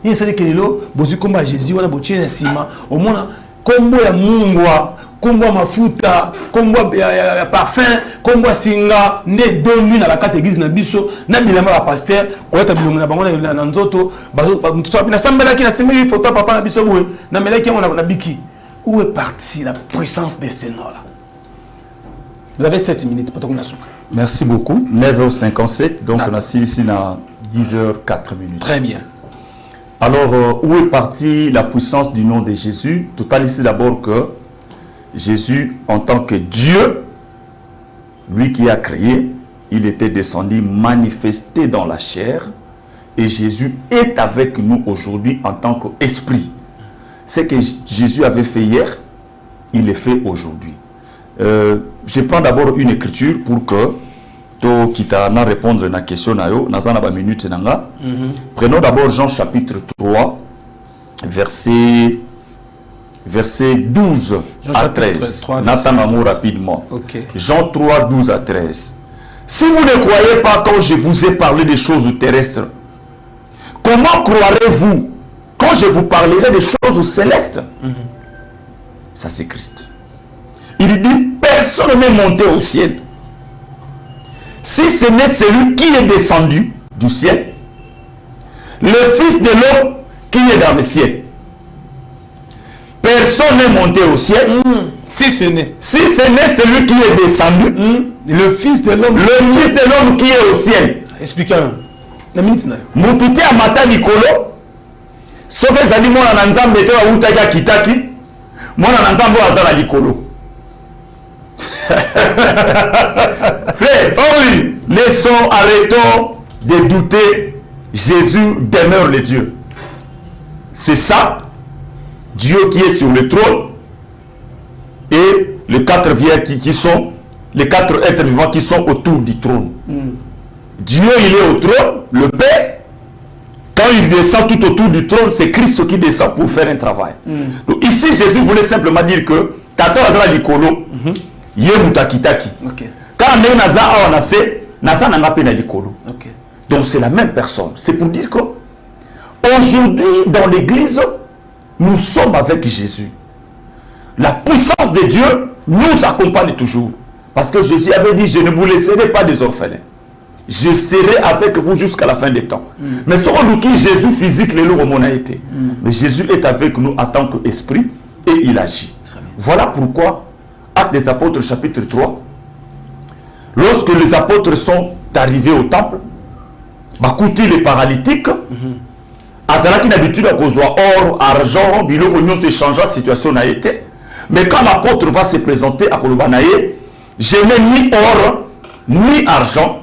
Il s'est dit que lelo bozu combat Jésus wana bochina sima au moins kombo ya mungwa, kombo ya mafuta, kombo ya parfum, kombo ya singa, ne donu na la carte église na biso, na bilamba ya pasteur, koleta bilongo na bango na nzoto, na sambela ki na simeli photo papa na biso boye, na melaki on na biki. Où est partie la puissance de ce nom-là? Vous avez 7 minutes pour tourner la soupe. Merci beaucoup. 9h57, donc on a ici à 10h04 minutes. Très bien. Alors, où est partie la puissance du nom de Jésus? Total ici d'abord que Jésus, en tant que Dieu, lui qui a créé, il était descendu, manifesté dans la chair. Et Jésus est avec nous aujourd'hui en tant qu'esprit. Ce que Jésus avait fait hier, il le fait aujourd'hui. Je prends d'abord une écriture pour que qui t'a répondre à la question minute. Prenons d'abord Jean chapitre 3 verset 12 à 13. Nathan rapidement. Okay. Jean 3 12 à 13. Si vous ne croyez pas quand je vous ai parlé des choses terrestres, comment croirez-vous quand je vous parlerai des choses célestes? Ça c'est Christ. Il dit personne n'est monté au ciel, si ce n'est celui qui est descendu du ciel, le Fils de l'homme qui est dans le ciel. Personne n'est monté au ciel, si ce n'est celui qui est descendu, le Fils de l'homme, qui est au ciel. Expliquez-moi. La minute na. Mututi amata likolo, soke zali mwana na nzambe te wa utaki kitaki, mwana na nzambe azala likolo. Frère, oui, arrêtons de douter. Jésus demeure le Dieu. C'est ça, Dieu qui est sur le trône et les quatre les quatre êtres vivants qui sont autour du trône. Dieu, il est au trône, le Père. Quand il descend tout autour du trône, c'est Christ qui descend pour faire un travail. Donc ici, Jésus voulait simplement dire que Tato Azala Likolo, Yemutakitaki. Quand on est naza awa nase, nasa nanga pe na likolo. Donc c'est la même personne. C'est pour dire que aujourd'hui, dans l'église, nous sommes avec Jésus. La puissance de Dieu nous accompagne toujours. Parce que Jésus avait dit, je ne vous laisserai pas des orphelins. Je serai avec vous jusqu'à la fin des temps. Mais selon nous qui Jésus physique, les lourds a été. Mais Jésus est avec nous en tant qu'esprit et il agit. Voilà pourquoi, Actes des Apôtres chapitre 3, lorsque les apôtres sont arrivés au temple, Bakouti les paralytiques, Azalaki d'habitude à cause or, argent, bilot, oignon se changera, situation n'a été. Mais quand l'apôtre va se présenter à Kolobanaye, je n'ai ni or, ni argent,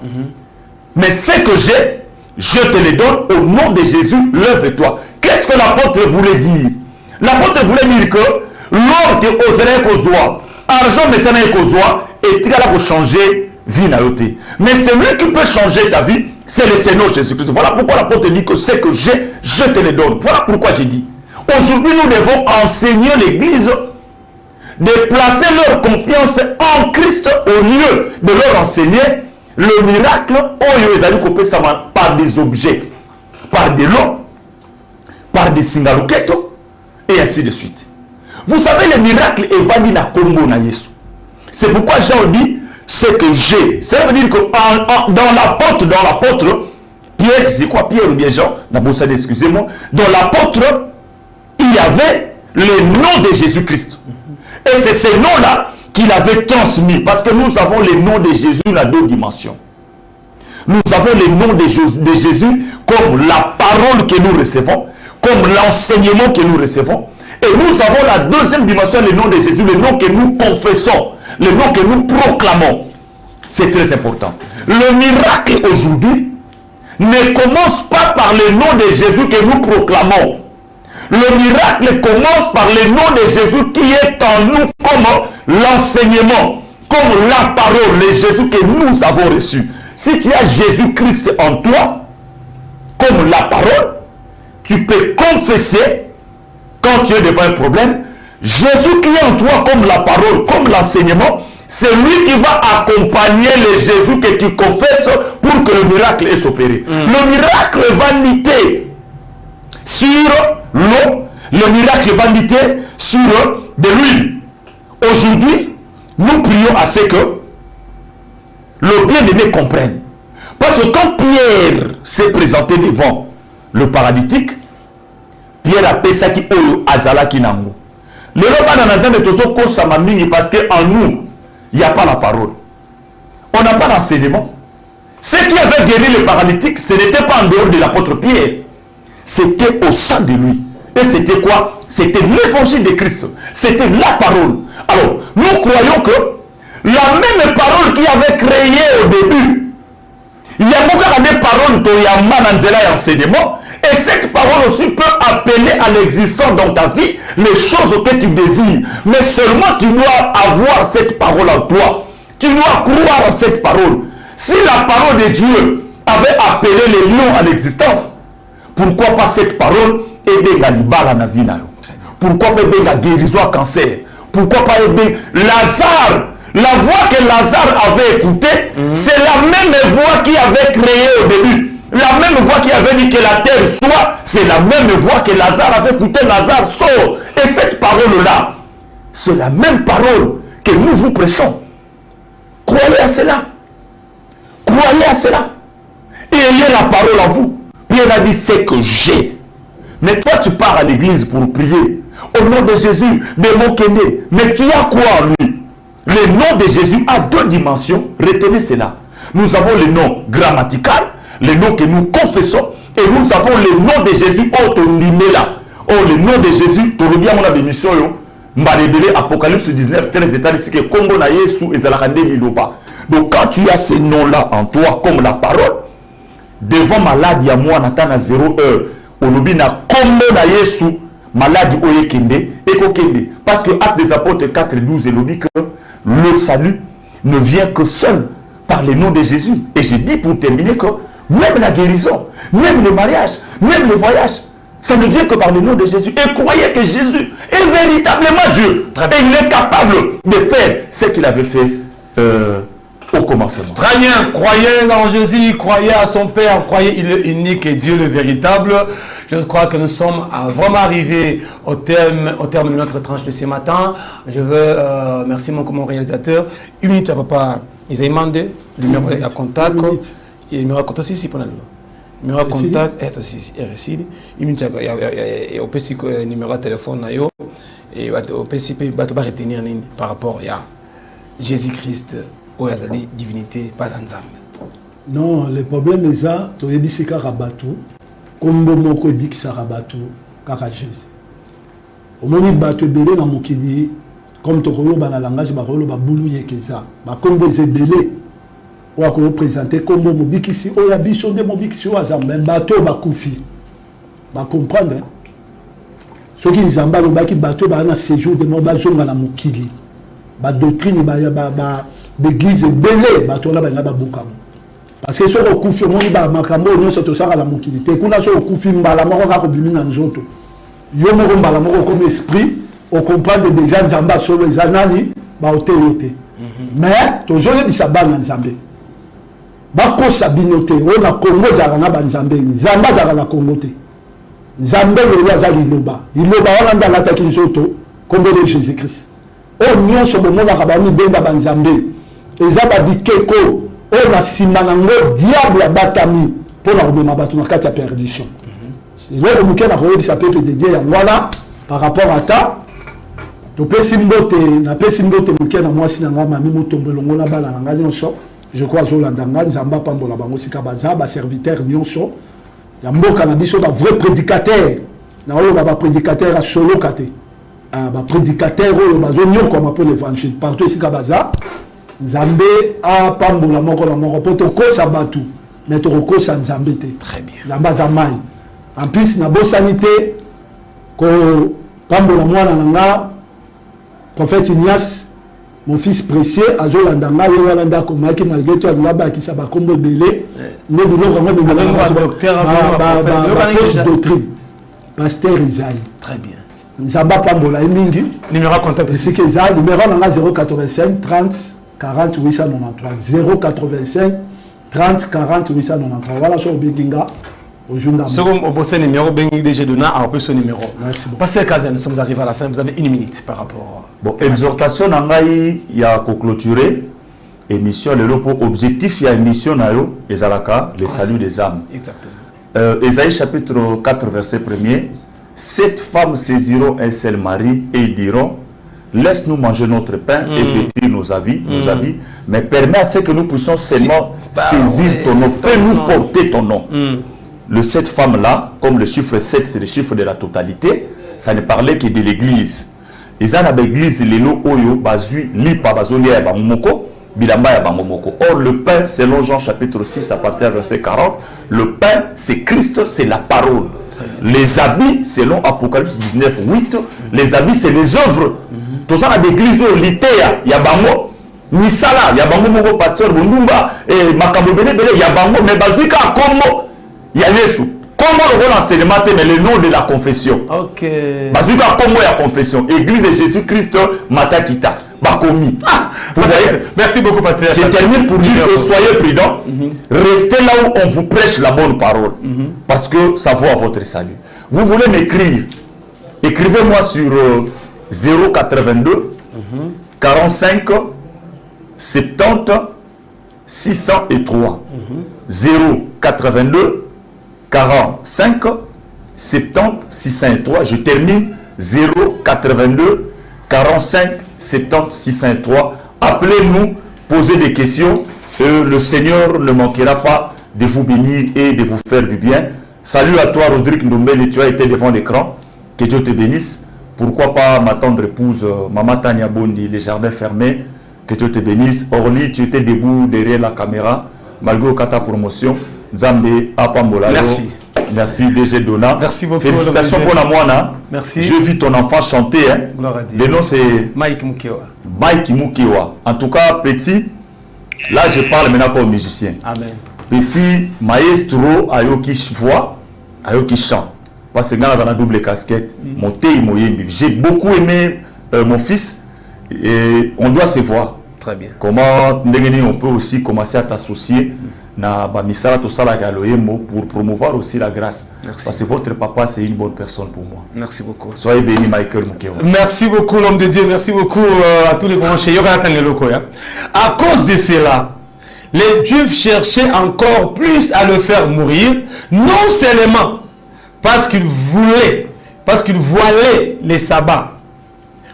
mais ce que j'ai, je te le donne au nom de Jésus, lève-toi. Qu'est-ce que l'apôtre voulait dire? L'apôtre voulait dire que l'or te oserait qu'ozoa, argent mais ça n'est qu'ozoa, et tu vas changer vie naïoté. Mais celui qui peut changer ta vie, c'est le Seigneur Jésus-Christ. Voilà pourquoi l'apôtre dit que ce que j'ai, je te le donne. Voilà pourquoi j'ai dit. Aujourd'hui, nous devons enseigner l'Église de placer leur confiance en Christ au lieu de leur enseigner le miracle par des objets, par des lots, par des singaloketo, et ainsi de suite. Vous savez, le miracle est venu dans Congo na Yesu. C'est pourquoi Jean dit ce que j'ai. Ça veut dire que dans l'apôtre, Pierre, c'est quoi Pierre ou bien Jean, excusez-moi, dans l'apôtre, il y avait le nom de Jésus-Christ. Et c'est ce nom-là qu'il avait transmis. Parce que nous avons le nom de Jésus dans deux dimensions. Nous avons le nom de Jésus comme la parole que nous recevons, comme l'enseignement que nous recevons. Et nous avons la deuxième dimension, le nom de Jésus, le nom que nous confessons, le nom que nous proclamons. C'est très important. Le miracle aujourd'hui ne commence pas par le nom de Jésus que nous proclamons. Le miracle commence par le nom de Jésus qui est en nous comme l'enseignement, comme la parole, le Jésus que nous avons reçu. Si tu as Jésus-Christ en toi, comme la parole, tu peux confesser quand tu es devant un problème. Jésus qui est en toi comme la parole, comme l'enseignement, c'est lui qui va accompagner le Jésus que tu confesses pour que le miracle ait s'opérer. Le miracle va lutter sur l'eau, le miracle va lutter sur de l'huile. Aujourd'hui, nous prions à ce que le bien-aimé comprenne. Parce que quand Pierre s'est présenté devant le paralytique, Pierre a appelé ça qui est Azala Kinango. Le repas dans l'ensemble de Tozo Kosamamini parce qu'en nous, il n'y a pas la parole. On n'a pas l'enseignement. Ce qui avait guéri le paralytique, ce n'était pas en dehors de l'apôtre Pierre. C'était au sein de lui. Et c'était quoi? C'était l'évangile de Christ. C'était la parole. Alors, nous croyons que la même parole qui avait créé au début, il y a beaucoup de paroles qui ont enseignement. Et cette parole aussi peut appeler à l'existence dans ta vie les choses que tu désires. Mais seulement tu dois avoir cette parole en toi. Tu dois croire en cette parole. Si la parole de Dieu avait appelé les lions à l'existence, pourquoi pas cette parole aider Galibala na vie na yo? Pourquoi pas aider la guérison à cancer? Pourquoi pas aider Lazare? La voix que Lazare avait écoutée, c'est la même voix qui avait créé au début. La même voix qui avait dit que la terre soit, c'est la même voix que Lazare avait écoutée. Lazare sort. Et cette parole-là, c'est la même parole que nous vous prêchons. Croyez à cela. Croyez à cela. Et ayez la parole en vous. Pierre a dit, c'est que j'ai. Mais toi, tu pars à l'église pour prier. Au nom de Jésus, de mon Kéné. Mais tu as quoi en lui? Le nom de Jésus a deux dimensions. Retenez cela. Nous avons le nom grammatical, le nom que nous confessons, et nous avons le nom de Jésus. Oh, ton là. Oh, le nom de Jésus. Tu reviens à mon émission. Apocalypse 19, 13 états ici que Congo na Yesu et Zalakande Viloba. Donc, quand tu as ces noms-là en toi, comme la parole, devant maladie à moi, Nathan à 0 heure, au lobby na Congo na Yesu, maladie oye kende, eko kende. Parce que Actes des Apôtres 4 et 12, il dit que le salut ne vient que seul par le nom de Jésus. Et j'ai dit pour terminer que même la guérison, même le mariage, même le voyage, ça ne vient que par le nom de Jésus. Et croyez que Jésus est véritablement Dieu. Et il est capable de faire ce qu'il avait fait au commencement. Très bien, croyez en Jésus, croyez à son Père, croyez il est unique et Dieu le véritable. Je crois que nous sommes vraiment arrivés au terme de notre tranche de ce matin. Je veux, merci mon réalisateur, une minute à papa, ils ont demandé, le numéro à contact, et le numéro à contact aussi, pour nous. Le numéro à contact est aussi RSI, une minute et au PC numéro de téléphone, et au PC, il va retenir par rapport à Jésus-Christ. Ou la divinité, pas ensemble. Non, le problème est ça, tu es bisé Karabatu, comme Bomoko et Biksa Rabatu, Karajés. Au moment où tu es belé dans mon kidi, comme tu as dans la langage, tu as boulou yekeza. Comme vous êtes belé, ou à vous présenter comme mon bikisi, ou la bichon de mon bikisi, ou à Zambé, bateau, bakoufi. Bah comprendre. Ceux qui disent que le bateau, bah un séjour de mon bateau dans la moukili. Bah doctrine, l'église belé batona bana babuka parce que so okufi moni ba makambo nyonso to saka la mokilité kuna so okufi mbala moko ka ko bimina nzoto yo moko mbala moko comme esprit on comprendre déjà nzamba solo ezanani ba oteyote mais toujours bisa bana nzambe ba ko sabinote o na Congo zaka na banzambe nzamba zaka na Congo te nzambe le azali loba wana ndala ta kinzoto kombo de Jésus Christ o nyonso bomona ka ba mi benda banzambe ezaba bikeko o na sima nango diable abatami pour na komema bato na kati ya perdition. Le muke na koyebisa peuple de Dieu yango wana par rapport à ta to pesi mbote na pesi mbote muke na mwasi na ngama mami motombelo ngona bala na ngani nyonso je crois zolanda ngani nzamba pambola bango sika baza ba serviteur nyonso ya mboka na biso ba vrai prédicateur na oyo ba prédicateur a solo kate ba prédicateur oyo bazo nyoko ma pour l'évangile partout sika baza Nzambe a pambola moko na moko poto kosa batu mais to kosa Nzambe te. Très bien. Nzamba zamai. En plus na bosanité ko pambola mwana nanga prophète Ignace mon fils précieux azolanda nga yo landa ko maki malgré tout azolaba ki sa ba kombo belé ne biloko ngo biloko docteur fausse doctrine. Pasteur Isaïe. Très bien. Nzamba pambola mingi numéro à contact c'est que ça numéro nanga 085 30 40 893 085 30 40 893 voilà sur Binginga au journal. Second au bossé numéro Bengi DG Dona a repris ce numéro. Merci beaucoup. Pasteur Kazen, nous sommes arrivés à la fin, vous avez une minute par rapport. Bon, exhortation nangai il y a clôturer émission le pour objectif il y a émission nayo ezalaka le salut des âmes. Exactement. Ésaïe chapitre 4 verset 1er 7 femmes saisiront un seul mari et ils diront laisse-nous manger notre pain et vêtir nos habits, mais permets à ce que nous puissions seulement saisir ton nom, fais-nous porter ton nom. Le 7 femmes-là, comme le chiffre 7, c'est le chiffre de la totalité, ça ne parlait que de l'église. Et ça, dans l'église, les lots oyo, bazui, lipa, bazoli, ya bamomoko, bilamba, ya bamomoko. Or, le pain, selon Jean chapitre 6, à partir du verset 40, le pain, c'est Christ, c'est la parole. Les habits, selon Apocalypse 19, 8, les habits, c'est les œuvres. Tout ça, dans l'église, l'Itéa, il y a bango, Misala, il y a bango, mon pasteur, Bundumba, et Makabobele, il y a bango, mais Bazika, Kombo, il y a Yesu. Comment le rôle enseignement, mais le nom de la confession. Ok. Bazika, Kombo, la confession. Église de Jésus-Christ, Matakita, Bakomi. Vous voyez? Merci beaucoup, pasteur. Je termine pour dire que soyez prudents. Restez là où on vous prêche la bonne parole. Parce que ça vaut à votre salut. Vous voulez m'écrire? Écrivez-moi sur 082 45 70 603 082 45 70 603. Je termine 082 45 70 603. Appelez-nous, posez des questions et le Seigneur ne manquera pas de vous bénir et de vous faire du bien. Salut à toi Rodrigue Ndombele, tu as été devant l'écran. Que Dieu te bénisse. Pourquoi pas ma tendre épouse, Maman Tania Bondi, les jardins fermés. Que Dieu te bénisse. Orly, tu étais debout derrière la caméra, malgré ta promotion. Zambe Apambola. Merci. Merci DG Dona. Merci beaucoup. Félicitations pour la moine. Merci. J'ai vu ton enfant chanter. Hein. Le nom c'est Mike Mukewa. Mike Mukewa. En tout cas, petit, là je parle maintenant comme musicien. Amen. Petit maestro Ayoki voix, Ayoki chant. Parce que dans la double casquette, j'ai beaucoup aimé mon fils et on doit se voir. Très bien. Comment on peut aussi commencer à t'associer na bamisala to sala galoyemo pour promouvoir aussi la grâce. Merci. Parce que votre papa c'est une bonne personne pour moi. Merci beaucoup. Soyez béni Michael Mukewa. Merci beaucoup l'homme de Dieu, merci beaucoup à tous les branchés. À cause de cela, les Juifs cherchaient encore plus à le faire mourir, non seulement parce qu'ils voilaient les sabbats,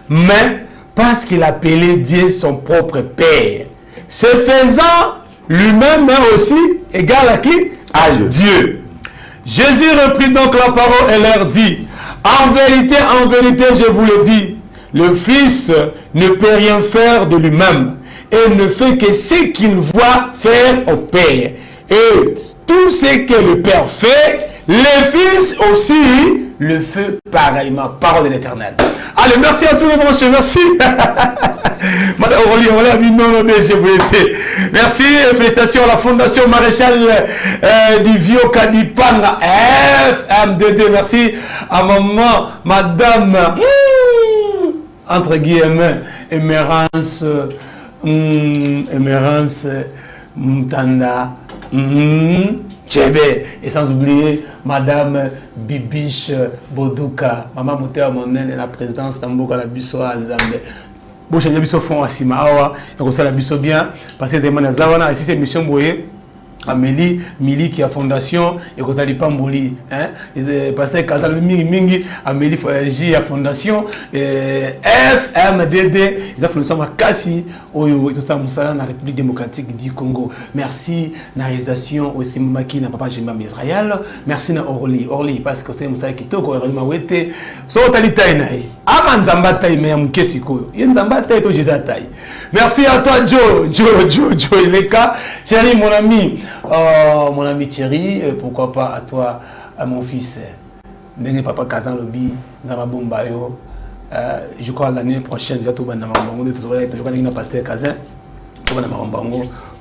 mais parce qu'il appelait Dieu son propre Père. Ce faisant, lui-même est aussi égal à qui? À Dieu. Jésus reprit donc la parole et leur dit, en vérité, je vous le dis, le Fils ne peut rien faire de lui-même et ne fait que ce qu'il voit faire au Père. Et tout ce que le Père fait, le Fils aussi le fait pareillement. Parole de l'Éternel. Allez, merci à tous les branchés, merci. Merci, félicitations à la Fondation Maréchal Divio Kadipanga FMDD. Merci à maman, madame, entre guillemets, Émérance Mtanda. Tchébé, et sans oublier Madame Bibiche Boduka, Maman Moutéa Monen, la présidence Tamboka la Bisso à Nzambe. Bon, j'ai Bisso fond à Simawa, et comme ça la Bisso bien, parce que c'est mon Zawana, ici c'est Mission Boye. Amélie, Mili qui a fondation, et que ça n'est pas Mboli. Parce que Kazal Mingi, Amélie J a fondation, FMDD, ils ont fondation à Kassi, Oyo, tout ça, Moussala, la République démocratique du Congo. Merci, la réalisation aussi, Maki, n'a pas Jemam Israël. Merci, na Orly, parce que c'est Moussala qui toque, Orly Mawete, Sotalitaïnaï. Aman Zambataï, mais Mkesiko, Yen Zambataï, to Jizataï. Merci à toi, Joe, Ileka, chéri, mon ami Thierry, pourquoi pas à toi, à mon fils. Papa Kazan Lobby, Zamabumbayo. Je crois l'année prochaine, je vais tout pasteur Kazan.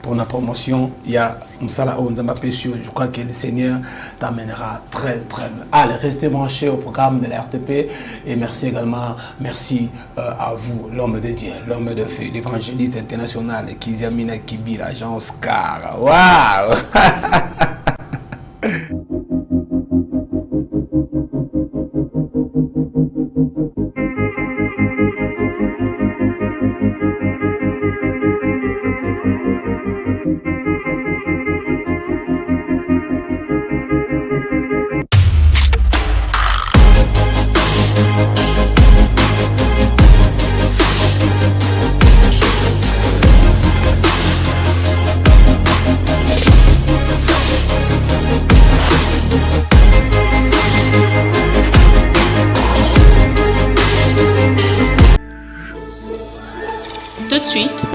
Pour la promotion, il y a Moussala Onzamba Pécio. Je crois que le Seigneur t'amènera très très bien. Allez, restez branchés au programme de la RTP. Et merci également, merci à vous, l'homme de Dieu, l'homme de feu, l'évangéliste international, Kiziamina Kibi, l'agent Oscar. Waouh! Tout de suite,